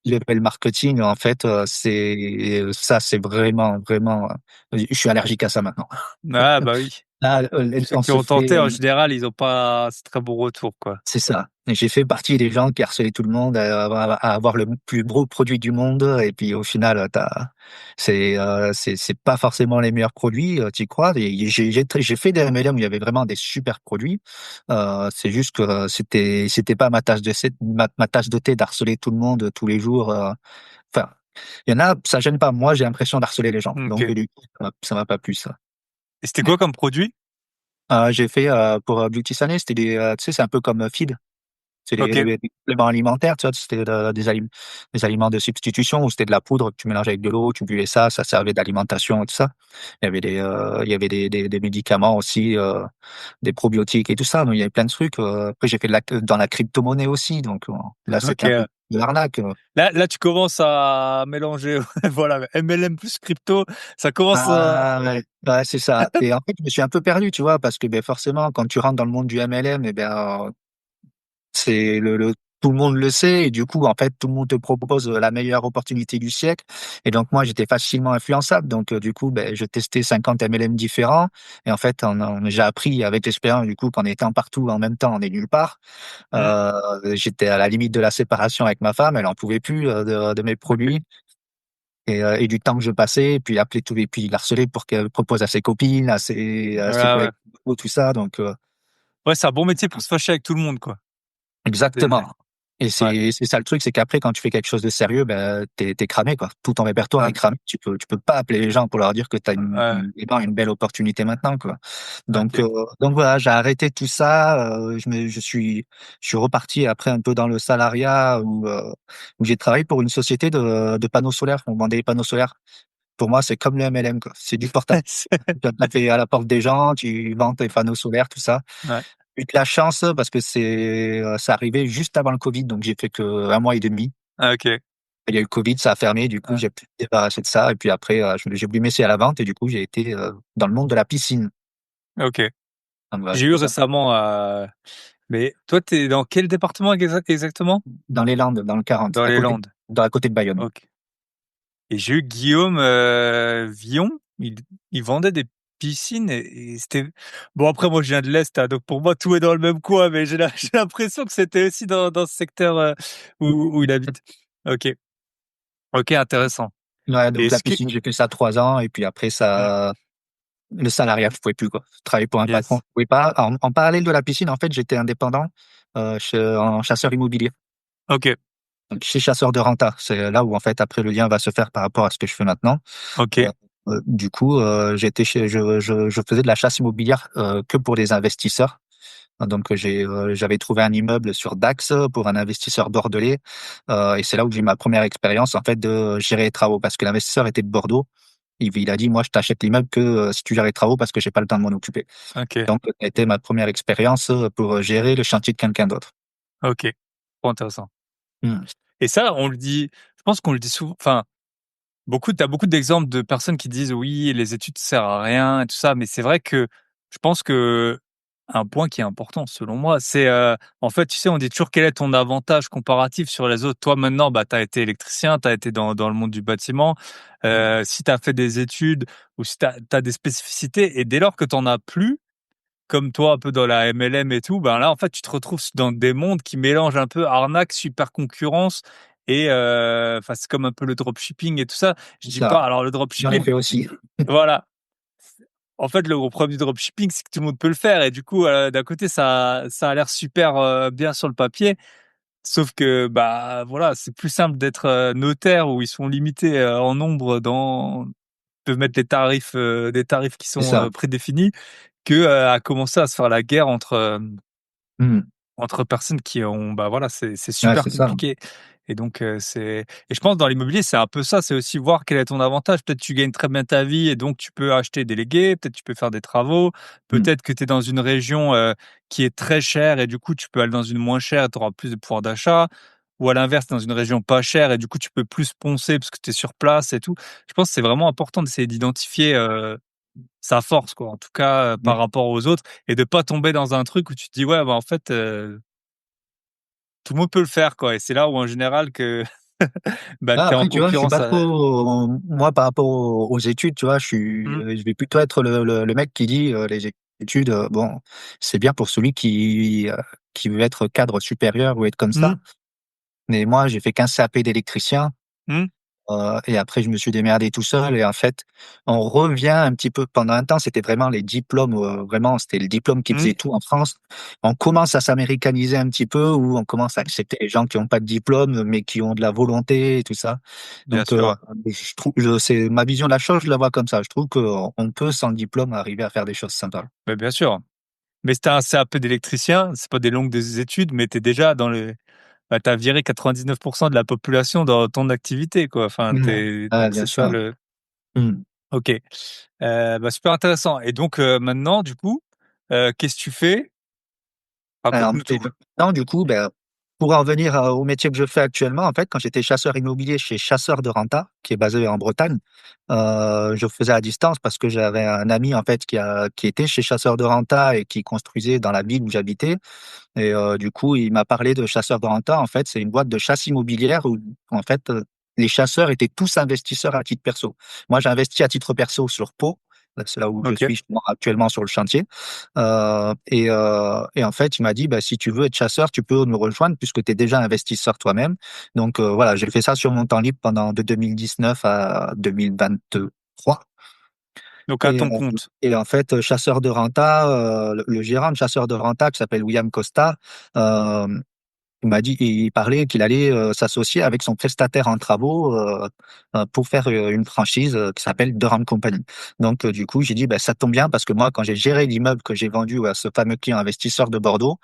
level marketing. En fait, c'est vraiment, vraiment. Je suis allergique à ça maintenant. Ah, bah oui. Là, Ceux on qui se ont fait, tenté, en général, ils ont pas ce très bon retour, quoi. c'est ça. Et j'ai fait partie des gens qui harcelaient tout le monde à avoir le plus gros produit du monde. Et puis au final, c'est pas forcément les meilleurs produits, tu crois. Et j'ai fait des MLM où il y avait vraiment des super produits. C'est juste que c'était pas ma tasse de thé d'harceler tout le monde tous les jours. Enfin, il y en a, ça gêne pas. Moi, j'ai l'impression d'harceler les gens. Ok. Donc, Et du coup, ça m'a pas plu, ça. c'était quoi comme produit? J'ai fait pour Beauty Sané, c'était tu sais, c'est un peu comme Feed. C'est Ok. des compléments alimentaires, tu vois, c'était des aliments de substitution où c'était de la poudre que tu mélangeais avec de l'eau, tu buvais ça servait d'alimentation et tout ça. Il y avait des médicaments aussi, des probiotiques et tout ça. Donc il y avait plein de trucs. Après j'ai fait dans la crypto-monnaie aussi, donc là c'était un peu Ok. de l'arnaque. Là, tu commences à mélanger, voilà, MLM plus crypto, ça commence à... Ah ouais, ouais, c'est ça. Et en fait je me suis un peu perdu, tu vois, parce que ben forcément quand tu rentres dans le monde du MLM, et ben c'est tout le monde le sait et du coup, en fait, tout le monde te propose la meilleure opportunité du siècle. Et donc, moi, j'étais facilement influençable. Donc, du coup, ben, je testais 50 MLM différents. Et en fait, j'ai appris avec l'expérience, du coup, qu'en étant partout en même temps, on est nulle part. Hmm. J'étais à la limite de la séparation avec ma femme. Elle en pouvait plus de mes Ok. produits et du temps que je passais. Et puis, appeler tous les, puis l'harceler pour qu'elle propose à ses copines, à Ouais, ses ouais. collègues, tout ça. Donc, Ouais, c'est un bon métier pour se fâcher avec tout le monde, quoi. C'est- exactement. Et Ouais. c'est ça le truc, c'est qu'après, quand tu fais quelque chose de sérieux, ben, t'es cramé, quoi. Tout ton répertoire est Ouais. cramé. Tu peux pas appeler les gens pour leur dire que t'as Ouais. une belle opportunité maintenant, quoi. Donc, Ok. voilà, j'ai arrêté tout ça. Je suis reparti après un peu dans le salariat où j'ai travaillé pour une société de panneaux solaires. On vendait des panneaux solaires. Pour moi, c'est comme le MLM, quoi. C'est du porte-à-porte. Tu vas taper à la porte des gens, tu vends tes panneaux solaires, tout ça. Ouais. J'ai eu de la chance parce que c'est arrivé juste avant le Covid, donc j'ai fait que 1 mois et demi. Ah, ok. Il y a eu le Covid, ça a fermé, du coup Ouais. j'ai pu me débarrasser de ça et puis après j'ai voulu m'essayer à la vente et du coup j'ai été dans le monde de la piscine. Ok. Donc voilà, J'ai j'ai eu fait ça récemment, mais toi, t'es dans quel département exactement? dans les Landes, dans le 40, Dans les Landes. à côté de Bayonne. Ok. Et j'ai eu Guillaume Villon. Il vendait des piscines et c'était bon. Après, moi, je viens de l'est, hein, donc pour moi, tout est dans le même coin. Mais j'ai l'impression que c'était aussi dans ce secteur où il habite. Ok, ok, intéressant. Ouais, Et donc la est-ce que piscine, j'ai fait ça 3 ans et puis après ouais, ça, le salariat, je pouvais plus quoi. Travailler pour un patron, yes, je pouvais pas. En parallèle de la piscine, en fait, j'étais indépendant, en chasseur immobilier. ok, Donc, chez chasseur de renta, c'est là où en fait après le lien va se faire par rapport à ce que je fais maintenant. ok, Et, du coup, je faisais de la chasse immobilière que pour les investisseurs. Donc j'avais trouvé un immeuble sur Dax pour un investisseur bordelais et c'est là où j'ai eu ma première expérience en fait de gérer les travaux parce que l'investisseur était de Bordeaux. Il a dit moi je t'achète l'immeuble que si tu gères les travaux parce que j'ai pas le temps de m'en occuper. ok, Donc ça a été ma première expérience pour gérer le chantier de quelqu'un d'autre. ok. Trop intéressant. Hmm. Et ça, on le dit. Je pense qu'on le dit souvent. Enfin, t'as beaucoup d'exemples de personnes qui disent oui, les études servent à rien et tout ça, mais c'est vrai que je pense que un point qui est important selon moi, c'est en fait, tu sais, on dit toujours quel est ton avantage comparatif sur les autres. Toi maintenant, bah, tu as été électricien, tu as été dans le monde du bâtiment. Si tu as fait des études ou si tu as des spécificités et dès lors que tu en as plus, comme toi un peu dans la MLM et tout, ben là en fait tu te retrouves dans des mondes qui mélangent un peu arnaque, super concurrence et enfin c'est comme un peu le dropshipping et tout ça. Je dis Ça, pas alors le j'en ai dropshipping, fait aussi. voilà. En fait, le gros problème du dropshipping, c'est que tout le monde peut le faire et du coup, d'un côté, ça a l'air super bien sur le papier, sauf que bah voilà, c'est plus simple d'être notaire où ils sont limités en nombre dans peuvent mettre des tarifs qui C'est sont ça. prédéfinis que à commencer à se faire la guerre entre Hmm. entre personnes qui ont bah, voilà, c'est Ouais, super c'est ça. compliqué et donc et je pense dans l'immobilier, c'est un peu ça, c'est aussi voir quel est ton avantage. Peut-être tu gagnes très bien ta vie et donc tu peux acheter délégué, peut-être tu peux faire des travaux, Mmh. peut-être que tu es dans une région, qui est très chère et du coup tu peux aller dans une moins chère et tu auras plus de pouvoir d'achat ou à l'inverse, dans une région pas chère et du coup tu peux plus poncer parce que tu es sur place et tout. Je pense que c'est vraiment important d'essayer d'identifier, sa force quoi, en tout cas, par Mmh. rapport aux autres et de pas tomber dans un truc où tu te dis: «Ouais, bah, en fait, tout le monde peut le faire quoi» et c'est là où en général que, bah, Ah, tu es en après, tu vois, je suis concurrence pas à trop, moi, par rapport aux études, tu vois, mmh, je vais plutôt être le mec qui dit, les études, bon, c'est bien pour celui qui veut être cadre supérieur ou être comme mmh, ça. Mais moi, j'ai fait qu'un CAP d'électricien. mmh, Et après je me suis démerdé tout seul et en fait, on revient un petit peu pendant un temps, c'était vraiment les diplômes, vraiment, c'était le diplôme qui mmh, faisait tout en France. On commence à s'américaniser un petit peu où on commence à accepter les gens qui ont pas de diplôme, mais qui ont de la volonté et tout ça. bien Donc, sûr, ouais. je trouve c'est ma vision de la chose, je la vois comme ça. Je trouve qu'on peut sans le diplôme arriver à faire des choses sympas. Bah, bien sûr. Mais si tu as un CAP d'électricien, c'est pas des longues des études, mais tu es déjà dans le bah, tu as viré 99 de la population dans ton activité quoi, enfin Mmh. Ouais, donc bien c'est ça sûr. le Mmh. OK, bah, super intéressant et donc maintenant du coup, qu'est-ce que tu fais? Alors, Raconte-nous et tout. maintenant, du coup, ben, pour en revenir au métier que je fais actuellement, en fait, quand j'étais chasseur immobilier chez Chasseurs de Renta, qui est basé en Bretagne, je faisais à distance parce que j'avais un ami, en fait, qui était chez Chasseurs de Renta et qui construisait dans la ville où j'habitais. Et du coup, il m'a parlé de Chasseurs de Renta. En fait, c'est une boîte de chasse immobilière où, en fait, les chasseurs étaient tous investisseurs à titre perso. Moi, j'ai investi à titre perso sur Pau. C'est là où je OK. suis justement actuellement sur le chantier. Et en fait, il m'a dit: «Bah, si tu veux être chasseur, tu peux nous rejoindre puisque tu es déjà investisseur toi-même». Donc voilà, j'ai fait ça sur mon temps libre pendant de 2019 à 2023. Donc à Et ton compte. en fait, chasseur de renta, le gérant de chasseur de renta qui s'appelle William Costa, hem, il parlait qu'il allait, s'associer avec son prestataire en travaux, pour faire, une franchise, qui s'appelle Durham Company. Donc du coup, j'ai dit: «Bah, ça tombe bien» parce que moi, quand j'ai géré l'immeuble que j'ai vendu à ce fameux client investisseur de Bordeaux,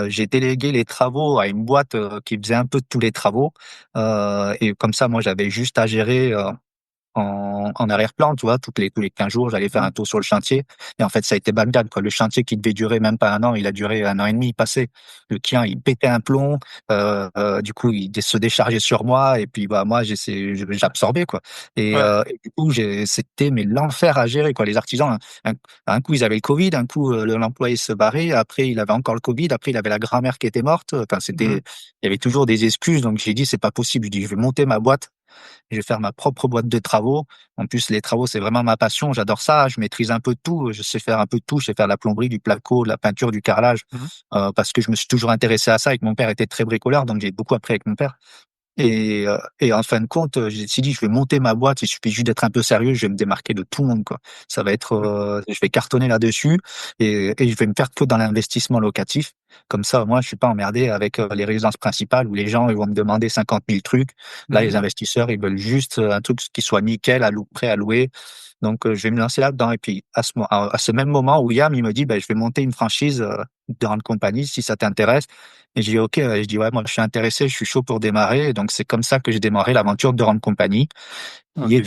j'ai délégué les travaux à une boîte, qui faisait un peu tous les travaux, et comme ça, moi, j'avais juste à gérer, en arrière-plan, tu vois? Tous les 15 jours, j'allais faire Mmh. un tour sur le chantier et en fait, ça a été bagdad, quoi. Le chantier qui devait durer même pas un an, il a duré un an et demi passé. Le client, il pétait un plomb, du coup, il se déchargeait sur moi et puis, bah, moi, j'absorbais, quoi. Ouais. Et du coup, c'était mais l'enfer à gérer, quoi. Les artisans, un coup, ils avaient le covid, un coup, l'employé se barrait, après, il avait encore le covid, après, il avait la grand-mère qui était morte. Enfin, Mmh. il y avait toujours des excuses, donc j'ai dit: «C'est pas possible». Je dis: «Je vais monter ma boîte, je vais faire ma propre boîte de travaux. En plus, les travaux, c'est vraiment ma passion. J'adore ça. Je maîtrise un peu de tout. Je sais faire un peu de tout. Je sais faire la plomberie, du placo, de la peinture, du carrelage, Mmh. parce que je me suis toujours intéressé à ça et que mon père était très bricoleur, donc j'ai beaucoup appris avec mon père. Et en fin de compte, j'ai décidé, je vais monter ma boîte, il suffit juste d'être un peu sérieux, je vais me démarquer de tout le monde, quoi. Ça va être, OK. je vais cartonner là-dessus et je vais me faire que dans l'investissement locatif. Comme ça, moi, je suis pas emmerdé avec, les résidences principales où les gens, ils vont me demander 50 000 trucs. Là, Mmh. les investisseurs, ils veulent juste, un truc qui soit nickel, prêt à louer. Donc, je vais me lancer là-dedans et puis à ce même moment, William, il me dit: «Beh, je vais monter une franchise, de grande compagnie si ça t'intéresse». Et j'ai dit: «OK», je dis: «Ouais, moi, je suis intéressé, je suis chaud pour démarrer». Et donc c'est comme ça que j'ai démarré l'aventure de grande compagnie qui est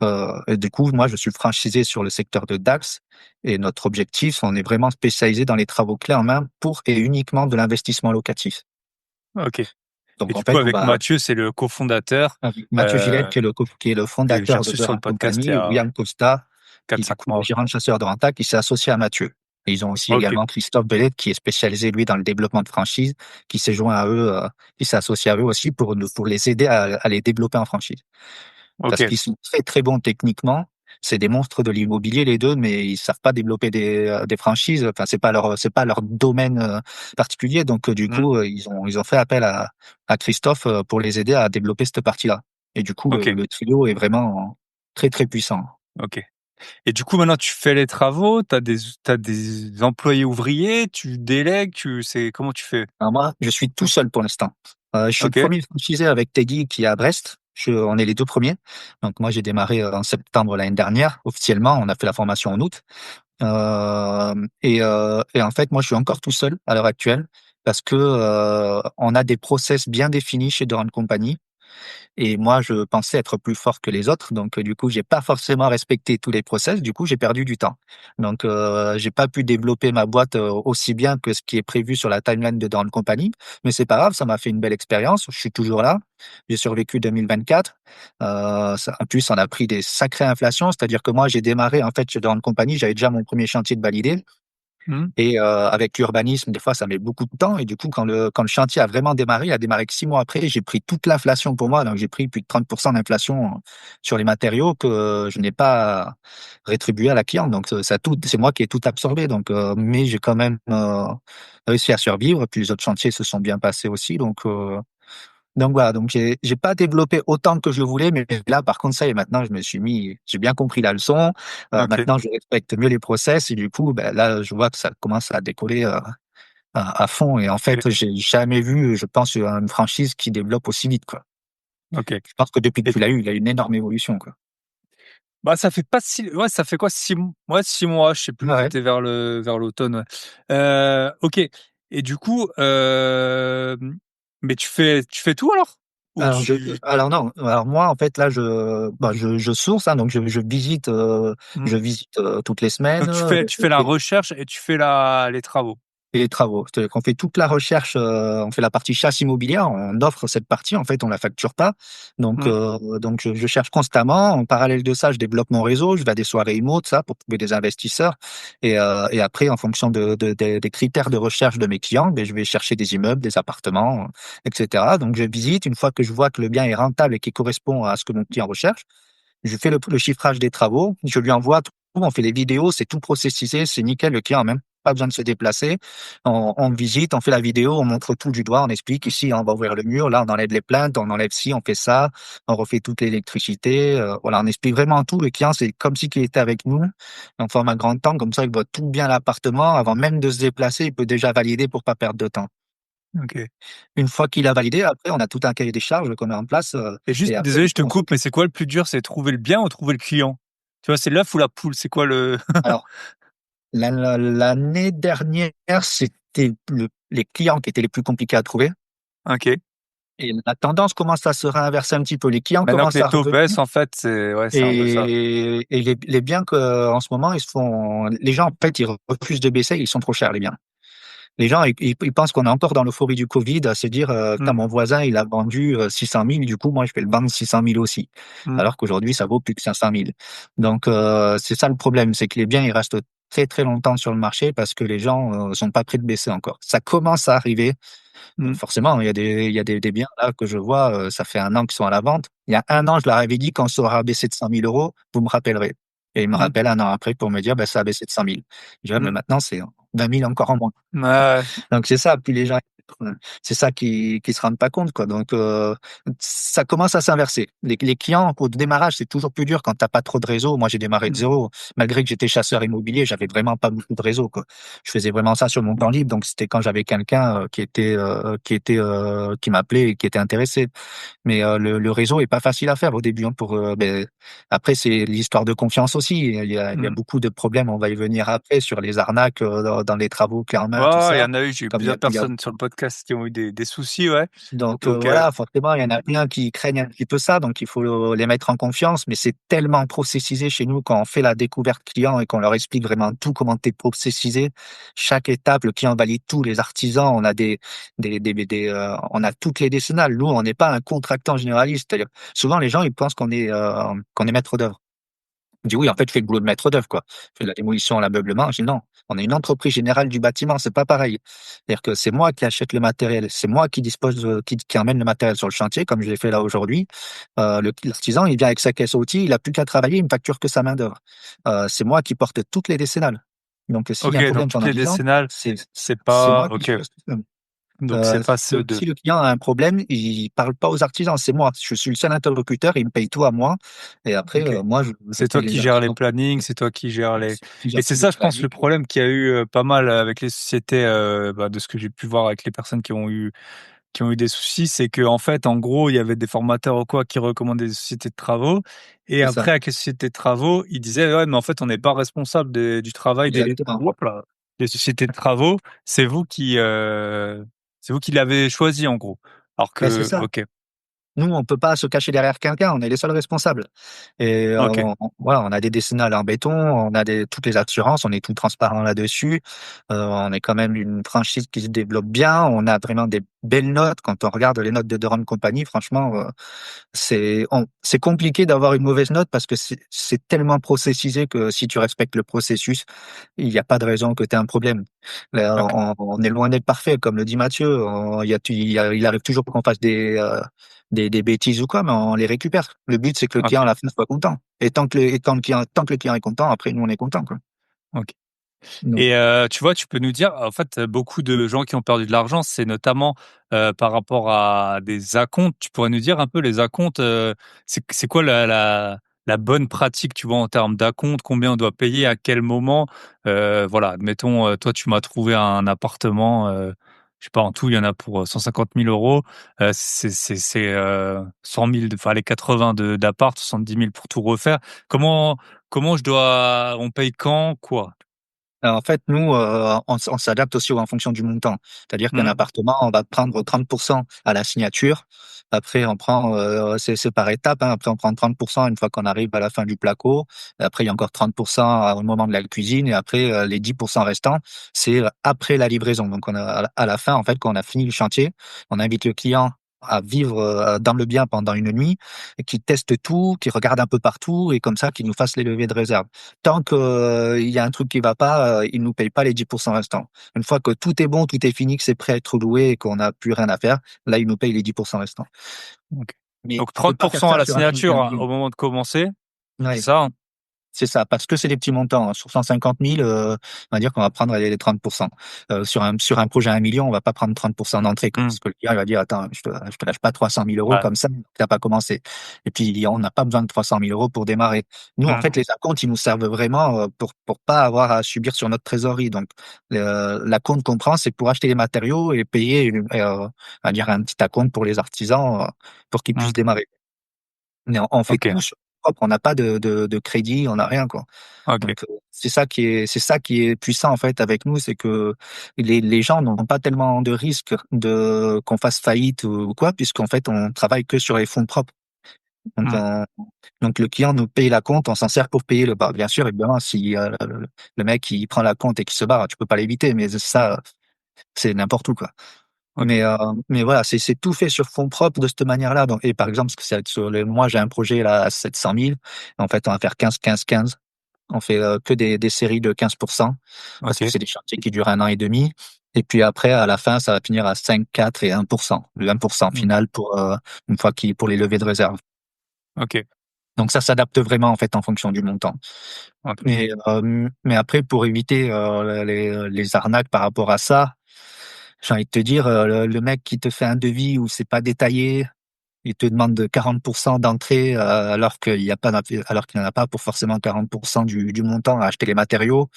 OK. du coup, moi, je suis franchisé sur le secteur de Dax et notre objectif, on est vraiment spécialisé dans les travaux clés en main pour et uniquement de l'investissement locatif. OK et Donc en du coup fait, on avec va Mathieu, c'est le cofondateur, avec Mathieu Gillette heu, qui est le que j'ai fondateur de reçu sur le Durham podcast il y Company, a William Costa, qui du 4-5 coup est mois, le ouais. gérant de chasseurs de Renta, qui s'est associé à Mathieu. Et ils ont aussi OK. également Christophe Bellet, qui est spécialisé, lui, dans le développement de franchise, qui s'est joint à eux, qui s'est associé à eux aussi pour les aider à les développer en franchise. Parce OK. qu'ils sont très, très bons techniquement. C'est des monstres de l'immobilier les 2, mais ils savent pas développer des franchises. Enfin, c'est pas leur domaine, particulier. Donc, du Mmh. coup, ils ont fait appel à Christophe, pour les aider à développer cette partie-là. Et du coup, le OK. le trio est vraiment très, très puissant. OK et du coup maintenant tu fais les travaux, tu as des employés ouvriers, tu délègues, c'est comment tu fais? Alors moi, je suis tout Mmh. seul pour l'instant. Je suis le OK. 1er franchisé avec Teddy qui est à Brest. On est les 2 premiers. Donc moi, j'ai démarré, en septembre l'année dernière. Officiellement, on a fait la formation en août. Et en fait, moi, je suis encore tout seul à l'heure actuelle parce que on a des process bien définis chez Doran Company. Et moi, je pensais être plus fort que les autres, donc du coup, j'ai pas forcément respecté tous les process. Du coup, j'ai perdu du temps. Donc, j'ai pas pu développer ma boîte aussi bien que ce qui est prévu sur la timeline de Doran Company. Mais c'est pas grave, ça m'a fait une belle expérience. Je suis toujours là. J'ai survécu 2024. En plus, on a pris des sacrées inflations, c'est-à-dire que moi, j'ai démarré en fait chez Doran Company. J'avais déjà mon premier chantier de validé. Hmm. Et avec l'urbanisme, des fois, ça met beaucoup de temps. Et du coup, quand le chantier a vraiment démarré, il a démarré que 6 mois après, j'ai pris toute l'inflation pour moi. Donc, j'ai pris plus de 30% d'inflation sur les matériaux que je n'ai pas rétribué à la cliente. Donc, c'est moi qui ai tout absorbé. Donc, mais j'ai quand même réussi à survivre. Puis les autres chantiers se sont bien passés aussi. Donc voilà, donc j'ai pas développé autant que je le voulais, mais là par contre ça y est, maintenant j'ai bien compris la leçon. Ok. Maintenant je respecte mieux les process et du coup ben là je vois que ça commence à décoller à fond et en Et- fait j'ai jamais vu, je pense, une franchise qui développe aussi vite quoi. ok. Je pense que depuis que Et tu l'as eu, il a eu une énorme évolution quoi. bah, ça fait pas si ouais, ça fait quoi? 6 mois, je sais plus, Ouais. c'était vers l'automne, ouais. OK, et du coup, mais tu fais tout alors? Ou Alors tu alors non, alors moi en fait là je source hein, donc mmh, je visite toutes les semaines. donc tu fais la recherche et tu fais les travaux? Et les travaux. C'est-à-dire qu'on fait toute la recherche, on fait la partie chasse immobilière, on offre cette partie, en fait, on la facture pas. Mmh, Donc je cherche constamment. En parallèle de ça, je développe mon réseau, je vais à des soirées IMO, tout ça, pour trouver des investisseurs. Et après, en fonction des critères de recherche de mes clients, ben, je vais chercher des immeubles, des appartements, etc. Donc je visite. Une fois que je vois que le bien est rentable et qui correspond à ce que mon client recherche, je fais le chiffrage des travaux, je lui envoie tout, on fait les vidéos, c'est tout processisé, c'est nickel, le client a même pas besoin de se déplacer. On visite, on fait la vidéo, on montre tout du doigt, on explique ici, on va ouvrir le mur, là, on enlève les plaintes, on enlève ci, on fait ça, on refait toute l'électricité. Voilà, on explique vraiment tout. Le client, c'est comme si il était avec nous. On forme un grand temps, comme ça, il voit tout bien l'appartement. Avant même de se déplacer, il peut déjà valider pour pas perdre de temps. OK, Une fois qu'il a validé, après, on a tout un cahier des charges qu'on met en place. et juste Et après, désolé, du je te coup, on coupe, mais s'occupe. c'est quoi le plus dur? C'est trouver le bien ou trouver le client? Tu vois, c'est l'œuf ou la poule? C'est quoi le Alors, l'année dernière, c'était les clients qui étaient les plus compliqués à trouver. OK. Et la tendance commence à se réinverser un petit peu. Les clients Maintenant que commencent les à taux revenir baissent, en fait, c'est un peu ça. et les biens en ce moment, les gens, en fait, ils refusent de baisser, ils sont trop chers, les biens. Les gens, ils pensent qu'on est encore dans l'euphorie du Covid, à se dire, putain, Mmh, mon voisin, il a vendu 600 000, du coup, moi, je vais le vendre 600 000 aussi. mmh, Alors qu'aujourd'hui, ça vaut plus que 500 000. Donc, c'est ça le problème, c'est que les biens, ils restent très, très longtemps sur le marché parce que les gens sont pas prêts de baisser encore. Ça commence à arriver. mmh, Forcément, il y a des biens là que je vois, ça fait 1 an qu'ils sont à la vente. Il y a 1 an, je leur avais dit quand ça aura baissé de 100 000 euros, vous me rappellerez. Et ils me mmh, rappellent 1 an après pour me dire, bah, ça a baissé de 100 000. Je dis, ouais, mais mmh. maintenant, c'est 20 000 encore en moins. Ouais, ouais. Donc c'est ça, puis les gens, c'est ça qui se rendent pas compte, quoi. Donc ça commence à s'inverser. Les clients au démarrage, c'est toujours plus dur quand t'as pas trop de réseau. Moi, j'ai démarré de Mmh, zéro, malgré que j'étais chasseur immobilier, j'avais vraiment pas beaucoup de réseau, quoi. Je faisais vraiment ça sur mon temps libre, donc c'était quand j'avais quelqu'un qui m'appelait et qui était intéressé. Mais le réseau est pas facile à faire au début, hein, après, c'est l'histoire de confiance aussi. Il y a mmh. beaucoup de problèmes, on va y venir après, sur les arnaques dans les travaux clés en Ouais, main, tout ouais, il y ça. en a eu, j'ai eu Comme plusieurs personnes sur le podcast qui ont eu des soucis, ouais. donc Donc, voilà, forcément, il y en a plein qui craignent un petit peu ça, donc il faut les mettre en confiance, mais c'est tellement processisé chez nous quand on fait la découverte client et qu'on leur explique vraiment tout, comment t'es processisé. Chaque étape, le client valide tout, les artisans, on a on a toutes les décennales. Nous, on n'est pas un contractant généraliste. C'est-à-dire, souvent, les gens, ils pensent qu'on est maître d'œuvre. Je dis oui, en fait, je fais le boulot de maître d'œuvre, quoi. Je fais de la démolition, l'ameublement. Je dis non, on est une entreprise générale du bâtiment, c'est pas pareil. C'est-à-dire que c'est moi qui achète le matériel, c'est moi qui dispose, qui emmène le matériel sur le chantier, comme je l'ai fait là aujourd'hui. L'artisan, il vient avec sa caisse à outils, il a plus qu'à travailler, il me facture que sa main-d'œuvre. C'est moi qui porte toutes les décennales. Donc, s'il y a OK, un donc problème toutes pendant les 10 ans, décennales, c'est, c'est c'est pas moi qui OK, gère tout ça. donc c'est pas ceux de Si le client a un problème, il parle pas aux artisans, c'est moi. Je suis le seul interlocuteur, il me paye tout à moi. Et après, OK. moi, je C'est paye toi les qui gères les artisans. plannings, c'est toi qui gères les Qui et gère c'est tous les ça, je pense, plannings. le problème qu'il y a eu, pas mal avec les sociétés, bah, de ce que j'ai pu voir avec les personnes qui ont eu qui ont eu des soucis, c'est que en fait, en gros, il y avait des formateurs ou quoi qui recommandaient des sociétés de travaux et C'est ça, après avec les sociétés de travaux, ils disaient: «Ouais, mais en fait, on n'est pas responsable du travail exactement. des sociétés de travaux, c'est c'est vous qui l'avez choisi en gros». Alors Bah, c'est que ça. OK, Nous, on peut pas se cacher derrière quelqu'un, on est les seuls responsables et OK, voilà, on a des décennales en béton, on a toutes les assurances, on est tout transparent là-dessus. On est quand même une franchise qui se développe bien, on a vraiment des belles notes. Quand on regarde les notes de Deron Company, franchement, c'est compliqué d'avoir une mauvaise note parce que c'est tellement processisé que si tu respectes le processus, il y a pas de raison que tu aies un problème. Là, OK, on est loin d'être parfait, comme le dit Mathieu. Il arrive toujours qu'on fasse des bêtises ou quoi, mais on les récupère. Le but, c'est que le client, à OK, la fin, soit content. Et tant que le client est content, après, nous, on est content, quoi. OK. Donc, Et tu vois, tu peux nous dire, en fait, beaucoup de gens qui ont perdu de l'argent, c'est notamment, par rapport à des acomptes. Tu pourrais nous dire un peu les acomptes, c'est quoi la bonne pratique, tu vois, en termes d'acompte? Combien on doit payer? À quel moment? Voilà, admettons, toi, tu m'as trouvé un appartement, je sais pas, en tout, il y en a pour, 150 000 €. C'est 100 000, enfin, les 80 d'appart, 70 000 pour tout refaire. Comment on paye quand? Quoi? en fait, nous, on s'adapte aussi en fonction du montant. C'est-à-dire qu'un Mmh. appartement, on va prendre 30% à la signature. Après, on prend, c'est par étapes, hein. Après, on prend 30% une fois qu'on arrive à la fin du placo. Et après, il y a encore 30% au moment de la cuisine. Et après, les 10% restants, c'est après la livraison. Donc, on a, à la fin, en fait, quand on a fini le chantier, on invite le client à vivre dans le bien pendant une nuit, et qui teste tout, qui regarde un peu partout, et comme ça, qu'il nous fasse les levées de réserve. Tant que, il y a un truc qui va pas, ils nous payent pas les 10% restants. Une fois que tout est bon, tout est fini, que c'est prêt à être loué et qu'on n'a plus rien à faire, là, ils nous payent les 10% restants. OK. Mais Donc tu peux pas faire 30% à ça la sur un chantier à signature, 1 hein, 000 au moment de commencer, c'est Ouais. ça, hein? C'est ça, parce que c'est des petits montants, hein. Sur 150 000, on va dire qu'on va prendre les 30%. Sur un projet à 1 million, on va pas prendre 30% d'entrée, quoi. Mmh. Parce que le client, il va dire: «Attends, je te lâche pas 300 000 € Ouais. comme ça, tu as pas commencé». Et puis, on n'a pas besoin de 300 000 € pour démarrer. Nous, en Mmh. fait, les acomptes, ils nous servent vraiment, pour pas avoir à subir sur notre trésorerie. Donc, l'acompte qu'on prend, c'est pour acheter les matériaux et payer, on va dire un petit acompte pour les artisans, pour qu'ils Mmh. puissent démarrer. Mais on fait OK. tout sur propre, on n'a pas de crédit, on n'a rien, quoi. OK. Donc, c'est ça qui est puissant, en fait, avec nous, c'est que les gens n'ont pas tellement de risques de qu'on fasse faillite ou quoi, puisqu'en fait, on travaille que sur les fonds propres. Donc Mmh. on donc le client nous paye la compte, on s'en sert pour payer bien sûr, évidemment, si, le mec, il prend la compte et qu'il se barre, tu peux pas l'éviter, mais ça, c'est n'importe où, quoi. OK. Mais voilà, c'est tout fait sur fonds propres de cette manière-là. Donc, et par exemple, parce que c'est sur moi, j'ai un projet là à 700 000. En fait, on va faire 15-15-15. On fait que des séries de 15% parce que OK. c'est des chantiers qui durent 1 an et demi. Et puis après, à la fin, ça va finir à 5, 4 et 1%. Le 1% Mmh. final une fois pour les levées de réserve. OK. Donc ça s'adapte vraiment en fait en fonction du montant. OK. Mais après, pour éviter les arnaques par rapport à ça, j'ai envie de te dire, le mec qui te fait un devis où c'est pas détaillé, il te demande de 40% d'entrée, alors qu'il n'y en a pas pour forcément 40% du montant à acheter les matériaux.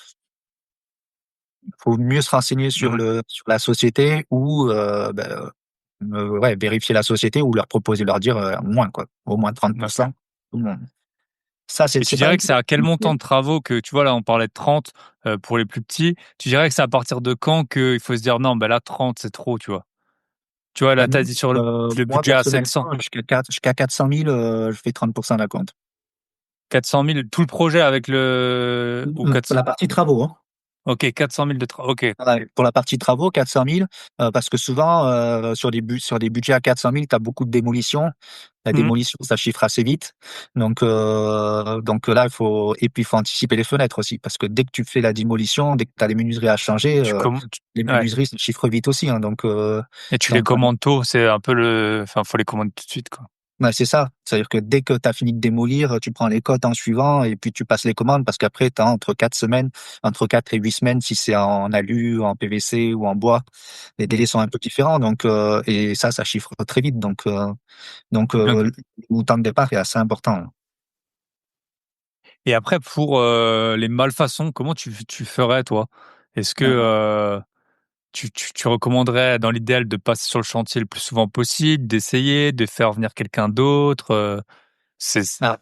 Il faut mieux se renseigner sur Mmh. sur la société ou, ouais, vérifier la société ou leur proposer, leur dire, moins quoi, au moins OK. 30%, au moins. Ça, Et tu c'est pas dirais une que c'est à quel montant de travaux que tu vois, là, on parlait de 30, pour les plus petits. Tu dirais que c'est à partir de quand qu'il faut se dire: «Non, bah, là, 30 c'est trop», tu vois? Tu vois, là, bah, tu as nous, dit sur le moi budget à personnellement, 700. jusqu'à 400 000, je fais 30% d'acompte. 400 000, tout le projet avec ou 400. Pour la partie travaux, hein. OK, 400 000 OK. Ouais, pour la partie travaux, 400 000, parce que souvent, sur des budgets à 400 000, tu as beaucoup de démolitions. La Mmh. démolition, ça chiffre assez vite. Donc là, il faut anticiper les fenêtres aussi, parce que dès que tu fais la démolition, dès que tu as les menuiseries à changer, Tu commen tu les Ouais, menuiseries, ça chiffre vite aussi, hein. et tu les Donc commandes tôt, c'est un peu enfin, faut les commander tout de suite, quoi. ouais, c'est ça. C'est-à-dire que dès que tu as fini de démolir, tu prends les cotes en suivant et puis tu passes les commandes parce qu'après, tu as entre 4 et 8 semaines si c'est en alu, en PVC ou en bois. Les Mmh. délais sont un peu différents, et ça chiffre très vite. OK. Le montant de départ est assez important. Et après pour, les malfaçons, comment tu ferais toi? Est-ce que, Heu, tu recommanderais dans l'idéal de passer sur le chantier le plus souvent possible, d'essayer, de faire venir quelqu'un d'autre? C'est Alors,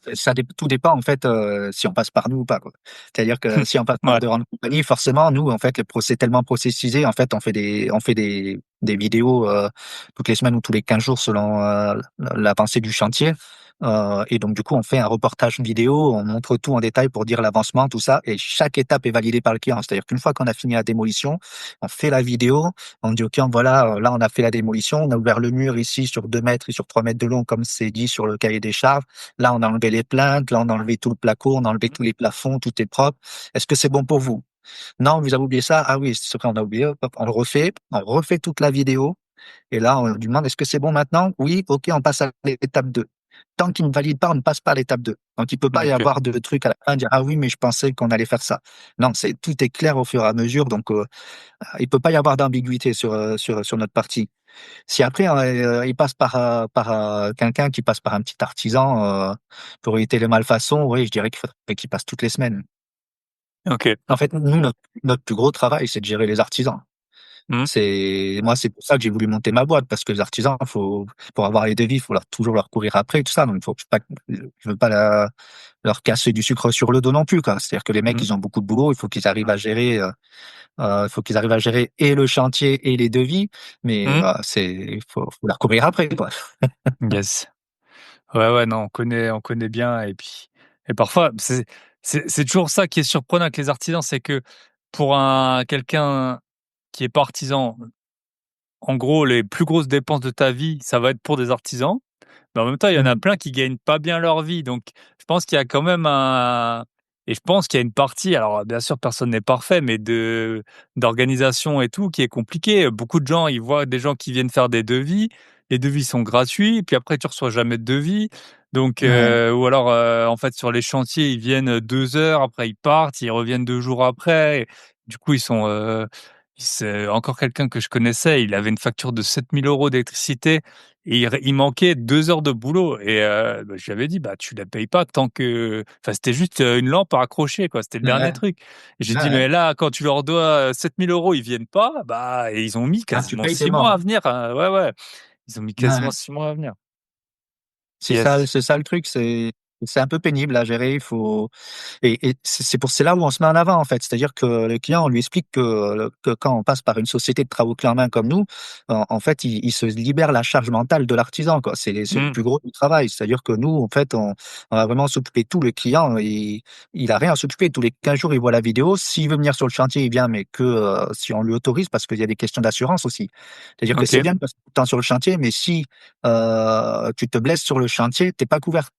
tout dépend en fait, si on passe par nous ou pas, quoi. C'est-à-dire que si on passe par ouais. de grandes compagnies, forcément, nous, en fait, c'est tellement processisé, en fait, on fait des vidéos, toutes les semaines ou tous les 15 jours selon, l'avancée du chantier. Et donc du coup, on fait un reportage vidéo, on montre tout en détail pour dire l'avancement, tout ça, et chaque étape est validée par le client. C'est-à-dire qu'une fois qu'on a fini la démolition, on fait la vidéo, on dit au client: «Voilà, là, on a fait la démolition, on a ouvert le mur ici sur 2 mètres et sur 3 mètres de long comme c'est dit sur le cahier des charges. Là, on a enlevé les plaintes, là, on a enlevé tout le placo, on a enlevé tous les plafonds, tout est propre. Est-ce que c'est bon pour vous? Non, vous avez oublié ça? Ah oui, c'est vrai, on a oublié. Hop, hop, on refait toute la vidéo. Et là, on lui demande, est-ce que c'est bon maintenant? Oui, OK, on passe à l'étape 2. Tant qu'il ne valide pas, on ne passe pas à l'étape 2. Donc, il peut pas y OK. avoir de trucs à la fin, dire, ah oui, mais je pensais qu'on allait faire ça. Non, tout est clair au fur et à mesure. Donc, il peut pas y avoir d'ambiguïté sur notre partie. Si après, il passe par quelqu'un qui passe par un petit artisan, pour éviter les malfaçons, oui, je dirais qu'il faudrait qu'il passe toutes les semaines. OK. En fait, nous, notre plus gros travail, c'est de gérer les artisans. Mmh. C'est pour ça que j'ai voulu monter ma boîte parce que les artisans, pour avoir les devis, il faut toujours leur courir après et tout ça. Donc, je veux pas leur casser du sucre sur le dos non plus, quoi. C'est-à-dire que les mecs, Mmh. ils ont beaucoup de boulot, il faut qu'ils arrivent à gérer, il faut qu'ils arrivent à gérer et le chantier et les devis, mais Mmh. il faut leur courir après, quoi. Yes. Ouais, ouais, non, on connaît bien et parfois c'est toujours ça qui est surprenant avec les artisans, c'est que pour un quelqu'un qui est pas artisan, en gros, les plus grosses dépenses de ta vie, ça va être pour des artisans. Mais en même temps, il y en a Mmh. plein qui gagnent pas bien leur vie. Donc, je pense qu'il y a quand même un et je pense qu'il y a une partie, alors bien sûr, personne n'est parfait, mais d'organisation et tout qui est compliqué. Beaucoup de gens, ils voient des gens qui viennent faire des devis. Les devis sont gratuits, puis après, tu reçois jamais de devis. Donc, Ouais, ou alors, en fait, sur les chantiers, ils viennent 2 heures, après ils partent, ils reviennent 2 jours après. Et du coup, ils sont, c'est encore quelqu'un que je connaissais, il avait une facture de 7 000 € d'électricité et il manquait 2 heures de boulot et bah, je lui avais dit: «Bah, tu la payes pas tant que» enfin, c'était juste, une lampe à accrocher, quoi, c'était le dernier ouais, truc. Et j'ai dit: ouais. «Mais là, quand tu leur dois, 7 000 €, ils viennent pas, bah» et ils ont mis Ah, tu quasiment payes, tu 6 mois à mort. venir, ouais, ouais, ils ont mis quasiment Ouais. 6 mois à venir. C'est ça, Yes. c'est ça le truc, c'est un peu pénible à gérer. Il faut et c'est là où on se met en avant, en fait. C'est-à-dire que le client, on lui explique que quand on passe par une société de travaux clés en main comme nous, en fait, il se libère la charge mentale de l'artisan, quoi. C'est le Mmh. plus gros du travail. C'est-à-dire que nous, en fait, on va vraiment s'occuper de tout. Le client, il a rien à s'occuper. Tous les 15 jours, il voit la vidéo. S'il veut venir sur le chantier, il vient, mais que, si on lui autorise, parce qu'il y a des questions d'assurance aussi. C'est-à-dire que c'est OK. bien de passer tout le temps sur le chantier, mais si, tu te blesses sur le chantier, tu pas couvert.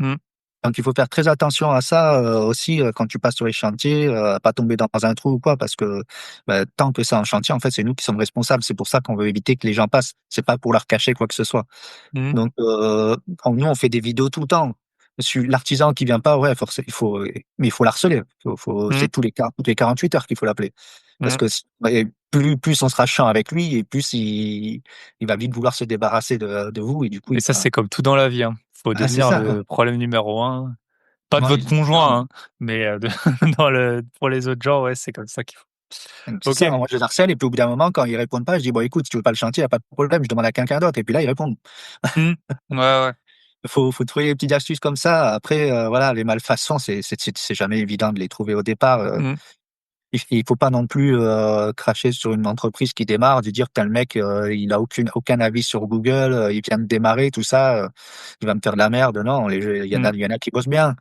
Mmh. Donc il faut faire très attention à ça, aussi, quand tu passes sur les chantiers, à pas tomber dans un trou ou quoi parce que, bah, tant que c'est en chantier, en fait, c'est nous qui sommes responsables. C'est pour ça qu'on veut éviter que les gens passent. C'est pas pour leur cacher quoi que ce soit. Mmh. Donc nous, on fait des vidéos tout le temps. L'artisan qui vient pas, ouais, mais il faut l'harceler. Mmh. C'est toutes les 48 heures qu'il faut l'appeler. Parce Mmh. que ouais, plus on sera chiant avec lui et plus il va vite vouloir se débarrasser de vous et du coup, Mais il ça, va c'est comme tout dans la vie, hein. Faut c'est devenir ça, hein. le problème numéro un. Pas de Ouais, votre conjoint, exactement. hein, mais de pour les autres gens, ouais, c'est comme ça qu'il faut. Donc c'est OK. ça, moi je les harcèle et puis au bout d'un moment quand ils répondent pas, je dis: «Bon écoute, si tu veux pas le chantier, il y a pas de problème, je demande à quelqu'un d'autre» et puis là ils répondent. Mmh. Ouais, ouais. Faut trouver des petites astuces comme ça. Après, voilà, les malfaçons, c'est jamais évident de les trouver au départ, Mmh. il faut pas non plus, cracher sur une entreprise qui démarre, de dire: «Putain le mec, il a aucun avis sur Google, il vient de démarrer tout ça, il va me faire de la merde». Non, Mmh. il y en a qui bossent bien.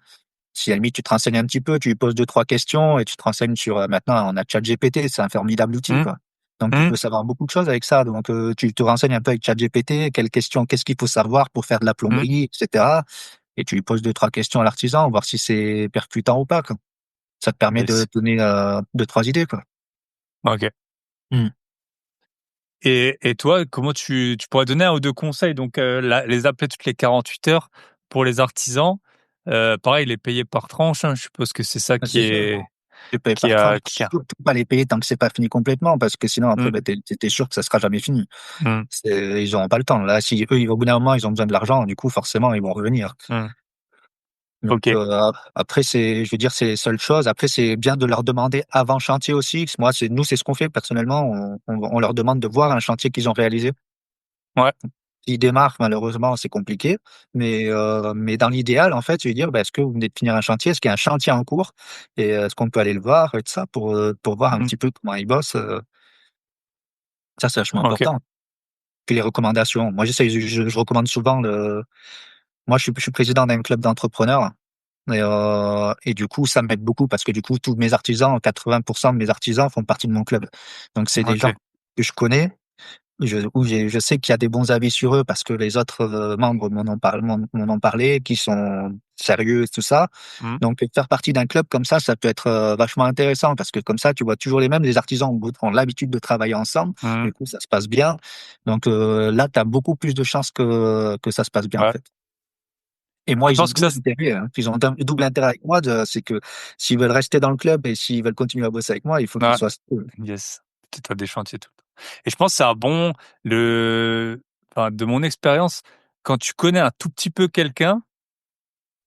Si à la limite tu te renseignes un petit peu, tu lui poses 2-3 questions et tu te renseignes sur, maintenant on a ChatGPT, c'est un formidable outil, Mmh. quoi. Donc tu Mmh. peux savoir beaucoup de choses avec ça. Donc tu te renseignes un peu avec ChatGPT, qu'est-ce qu'il faut savoir pour faire de la Mmh. plomberie et cetera et tu lui poses 2-3 questions à l'artisan, voir si c'est percutant ou pas, quoi. Ça te permet de Yes. te donner, 2-3 idées, quoi. OK. Mmh. Et toi, comment tu pourrais donner un ou 2 conseils donc la les appeler toutes les 48 heures pour les artisans, pareil, les payer par tranche, hein, je suppose que c'est ça Bah, c'est sûr. Tu payes par tranche, qui a surtout pas les payer tant que c'est pas fini complètement parce que sinon après, mmh. bah, tu sûr que ça sera jamais fini. Mmh. Ils auront pas le temps. Là, si eux, au bout d'un moment, ils ont besoin de l'argent, du coup, forcément, ils vont revenir. Mmh. Donc Ok. après je veux dire, c'est les seules choses. Après, c'est bien de leur demander avant chantier aussi. Moi, c'est ce qu'on fait personnellement. On leur demande de voir un chantier qu'ils ont réalisé. Ouais. S'ils démarrent, malheureusement, c'est compliqué. Mais dans l'idéal, en fait, je veux dire, est-ce que vous venez de finir un chantier? Est-ce qu'il y a un chantier en cours? Et est-ce qu'on peut aller le voir et tout ça pour voir un Mhm. petit peu comment ils bossent? Ça, c'est vachement Ok. important. Puis les recommandations. Moi, je recommande souvent moi, je suis président d'un club d'entrepreneurs. Et du coup, ça m'aide beaucoup parce que du coup, tous mes artisans, 80% de mes artisans font partie de mon club. Donc, c'est des Ok. gens que je connais, je sais qu'il y a des bons avis sur eux parce que les autres membres m'en ont parlé, qui sont sérieux et tout ça. Mhm. Donc, faire partie d'un club comme ça peut être vachement intéressant parce que comme ça, tu vois toujours les mêmes. Les artisans ont l'habitude de travailler ensemble. Mhm. Du coup, ça se passe bien. Donc, là, tu as beaucoup plus de chances que ça se passe bien, en Ouais. fait. Et moi, Je ils ont pense que ça, double intérêt, hein. Ils ont un double intérêt avec moi, c'est que s'ils veulent rester dans le club et s'ils veulent continuer à bosser avec moi, il faut qu'ils ouais. soient sûrs. Yes. Tu as des chantiers tout le temps. Et je pense que c'est un bon, enfin, de mon expérience, quand tu connais un tout petit peu quelqu'un,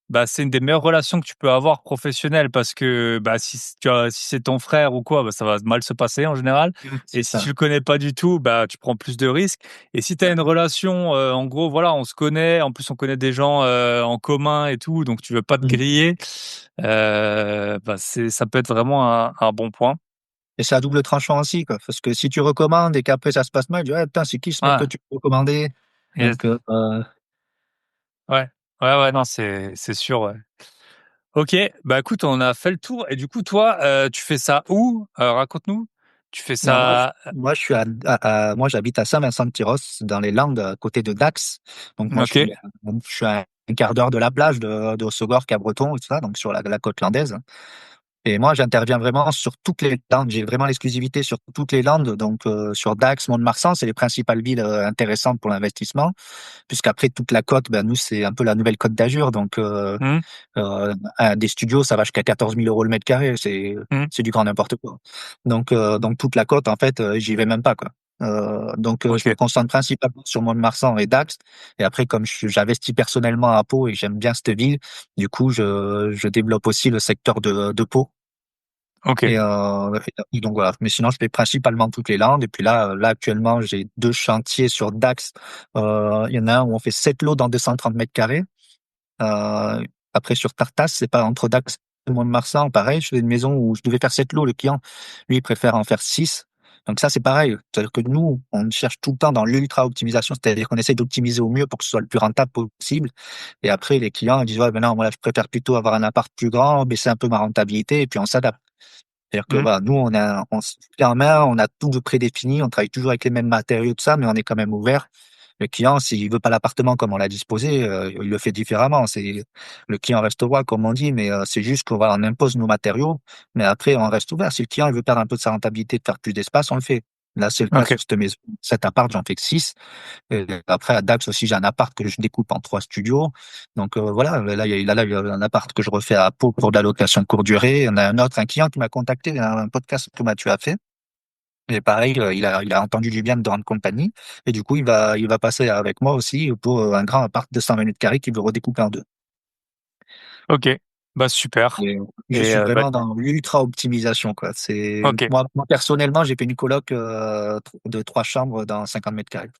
bah, c'est une des meilleures relations que tu peux avoir professionnelles parce que, bah, si c'est ton frère ou quoi, bah, ça va mal se passer en général. Et C'est si tu ça. le connais pas du tout, bah, tu prends plus de risques. Et si tu as une relation, en gros, voilà, on se connaît, en plus on connaît des gens, en commun et tout, donc tu veux pas te Mmh. griller, bah, ça peut être vraiment un bon point. Et c'est à double tranchant aussi, quoi. Parce que si tu recommandes et qu'après ça se passe mal, tu dis: «Ah putain, c'est qui ce mec que Ouais, tu peux recommander?» yes, Donc, ouais. Ouais, ouais, non, c'est sûr, ouais. OK, bah, écoute, on a fait le tour et du coup, toi, tu fais ça où? Raconte-nous. Tu fais bah, ça moi, je suis moi, j'habite à Saint-Vincent-de-Tyrosse, dans les Landes, à côté de Dax. Donc, moi, OK. je suis à un quart d'heure de la plage de Hossegor, Cabreton et tout ça, donc sur la côte landaise. Et moi, j'interviens vraiment sur toutes les Landes. J'ai vraiment l'exclusivité sur toutes les Landes. Donc, sur Dax, Mont-de-Marsan, c'est les principales villes intéressantes pour l'investissement. Puisqu'après, toute la côte, ben, nous, c'est un peu la nouvelle Côte d'Azur. Donc, Mmh. des studios, ça va jusqu'à 14 000 euros le mètre carré. Mmh. C'est du grand n'importe quoi. Donc, toute la côte, en fait, j'y vais même pas, quoi. Donc, je me OK. concentre principalement sur Mont-de-Marsan et Dax. Et après, comme j'investis personnellement à Pau et j'aime bien cette ville, du coup, je développe aussi le secteur de Pau. OK. Et donc voilà. Mais sinon, je fais principalement toutes les Landes. Et puis là, actuellement, j'ai 2 chantiers sur Dax. Il y en a un où on fait 7 lots dans 230 mètres carrés. Euh, Après, sur Tartas, c'est pas entre Dax et Mont-de-Marsan, pareil. Je fais une maison où je devais faire 7 lots. Le client, lui, il préfère en faire 6. Donc ça, c'est pareil. C'est-à-dire que nous, on cherche tout le temps dans l'ultra optimisation, c'est-à-dire qu'on essaie d'optimiser au mieux pour que ce soit le plus rentable possible. Et après, les clients ils disent, ouais, ben non, moi, là, je préfère plutôt avoir un appart plus grand, baisser un peu ma rentabilité, et puis on s'adapte. C'est-à-dire que Mmh. voilà, nous, on se fait en main, on a tout de prédéfini, on travaille toujours avec les mêmes matériaux, tout ça, mais on est quand même ouvert. Le client, s'il veut pas l'appartement comme on l'a disposé, il le fait différemment. C'est le client reste roi, comme on dit, mais c'est juste qu'on voilà, on impose nos matériaux, mais après, on reste ouvert. Si le client il veut perdre un peu de sa rentabilité, de faire plus d'espace, on le fait. Là, c'est le cas OK. sur cette maison. Cet appart, j'en fais que 6. Après, à Dax aussi, j'ai un appart que je découpe en 3 studios. Donc voilà, là, il y a un appart que je refais à Pau pour de la location de courte durée. On a un client qui m'a contacté, un podcast que Mathieu a fait. Et pareil, il a entendu du bien de Grande Compagnie. Et du coup, il va passer avec moi aussi pour un grand appart de 120 mètres carrés qu'il veut redécouper en deux. OK. Bah, super Et je et suis bah, vraiment dans l'ultra optimisation, quoi. OK. Moi personnellement, j'ai fait une coloc de 3 chambres dans 50 mètres carrés.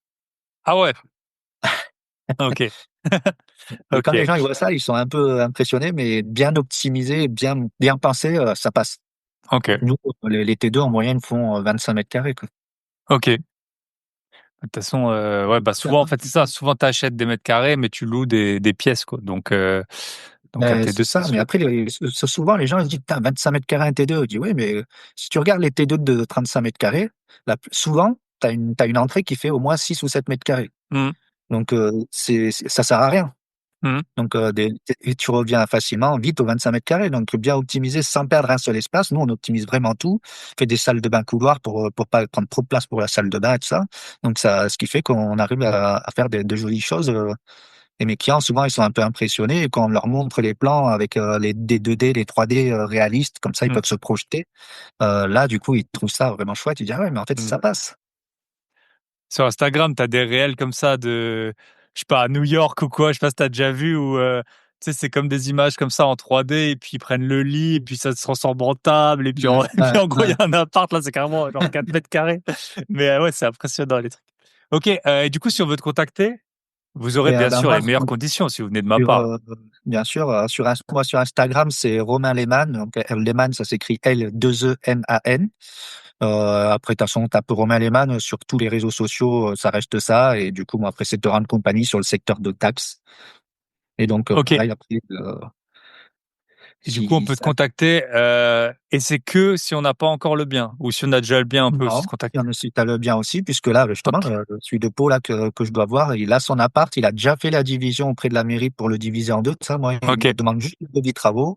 Ah ouais, OK. Et quand les OK. gens ils voient ça, ils sont un peu impressionnés, mais bien optimisé, bien pensé, ça passe. Donc OK. nous, les T2 en moyenne font 25 mètres carrés, quoi. OK. De toute façon, ouais, bah, C'est souvent, en un fait, c'est ça. Souvent, tu achètes des mètres carrés, mais tu loues des pièces, quoi. Donc un C'est T2, c'est ça, mais sûr. après, souvent, les gens ils se disent, putain, 25 mètres carrés un T2. Je dis, oui, mais si tu regardes les T2 de 35 mètres carrés, souvent, t'as une entrée qui fait au moins 6 ou 7 mètres carrés. Mmh. Donc, ça sert à rien. Mmh. Donc, et tu reviens facilement, vite aux 25 mètres carrés. Donc, bien optimiser sans perdre un seul espace. Nous, on optimise vraiment tout. On fait des salles de bain couloirs pour pas prendre trop de place pour la salle de bain et tout ça. Donc, ce qui fait qu'on arrive à faire de jolies choses. Et mes clients, souvent, ils sont un peu impressionnés et quand on leur montre les plans avec des 2D, les 3D réalistes, comme ça, ils Mmh. peuvent se projeter. Là, du coup, ils trouvent ça vraiment chouette. Ils disent, ah ouais, mais en fait, Mmh. ça passe. Sur Instagram, tu as des réels comme ça je sais pas, à New York ou quoi, je sais pas si tu as déjà vu où, sais, c'est comme des images comme ça en 3D, et puis ils prennent le lit, et puis ça se transforme en table, et puis Ouais, et puis en gros, il ouais. y a un appart, là, c'est carrément genre 4 mètres carrés. Mais ouais, c'est impressionnant, les trucs. Ok, et du coup, si on veut te contacter, vous aurez Et bien ben sûr moi, les meilleures conditions si vous venez de ma sur, part. bien sûr, moi sur Instagram, c'est Romain Lehmann. Donc Lehmann, ça s'écrit L2EMAN. Après, de toute façon, on tape Romain Lehmann sur tous les réseaux sociaux, ça reste ça. Et du coup, moi, après, c'est de rendre compagnie sur le secteur de taxes. Et donc, Ok, pareil, après, et du coup, on si peut te ça... contacter, et c'est que si on n'a pas encore le bien, ou si on a déjà le bien, on peut aussi Non, te il y contacter. en a si t'as le bien aussi, puisque là, justement, Ok, celui de Pau, là, que je dois voir, il a son appart, il a déjà fait la division auprès de la mairie pour le diviser en deux. Ça, moi, il ok. me demande juste le devis travaux.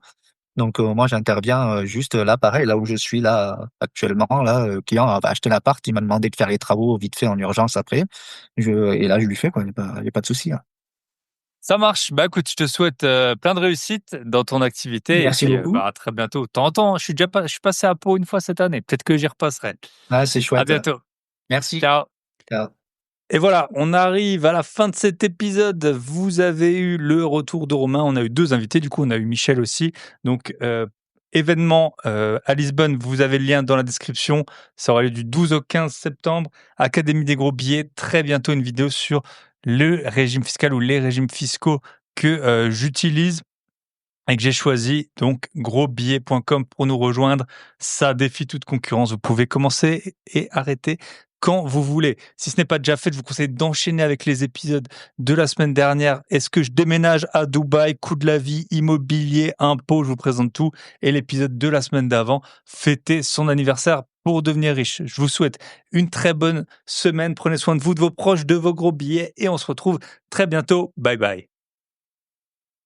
Donc, moi, j'interviens juste là, pareil, là où je suis là actuellement. Là, le client va acheter l'appart, il m'a demandé de faire les travaux vite fait en urgence après. Et là, je lui fais quoi, il y a pas de souci, hein. Ça marche. Bah écoute, je te souhaite plein de réussite dans ton activité, et Merci puis beaucoup. bah à très bientôt. T'entends, je suis passé à Pau une fois cette année. Peut-être que j'y repasserai. Ah, c'est À chouette. bientôt. Merci. Ciao. Ciao. Et voilà, on arrive à la fin de cet épisode. Vous avez eu le retour de Romain. On a eu 2 invités. Du coup, on a eu Michel aussi. Donc, événement à Lisbonne. Vous avez le lien dans la description. Ça aura lieu du 12 au 15 septembre. Académie des gros billets. Très bientôt, une vidéo sur le régime fiscal ou les régimes fiscaux que j'utilise et que j'ai choisi. Donc, grosbillet.com pour nous rejoindre. Ça défie toute concurrence. Vous pouvez commencer et arrêter quand vous voulez. Si ce n'est pas déjà fait, je vous conseille d'enchaîner avec les épisodes de la semaine dernière. Est-ce que je déménage à Dubaï? Coût de la vie, immobilier, impôts, je vous présente tout. Et l'épisode de la semaine d'avant, fêter son anniversaire pour devenir riche. Je vous souhaite une très bonne semaine. Prenez soin de vous, de vos proches, de vos gros billets, et on se retrouve très bientôt. Bye bye.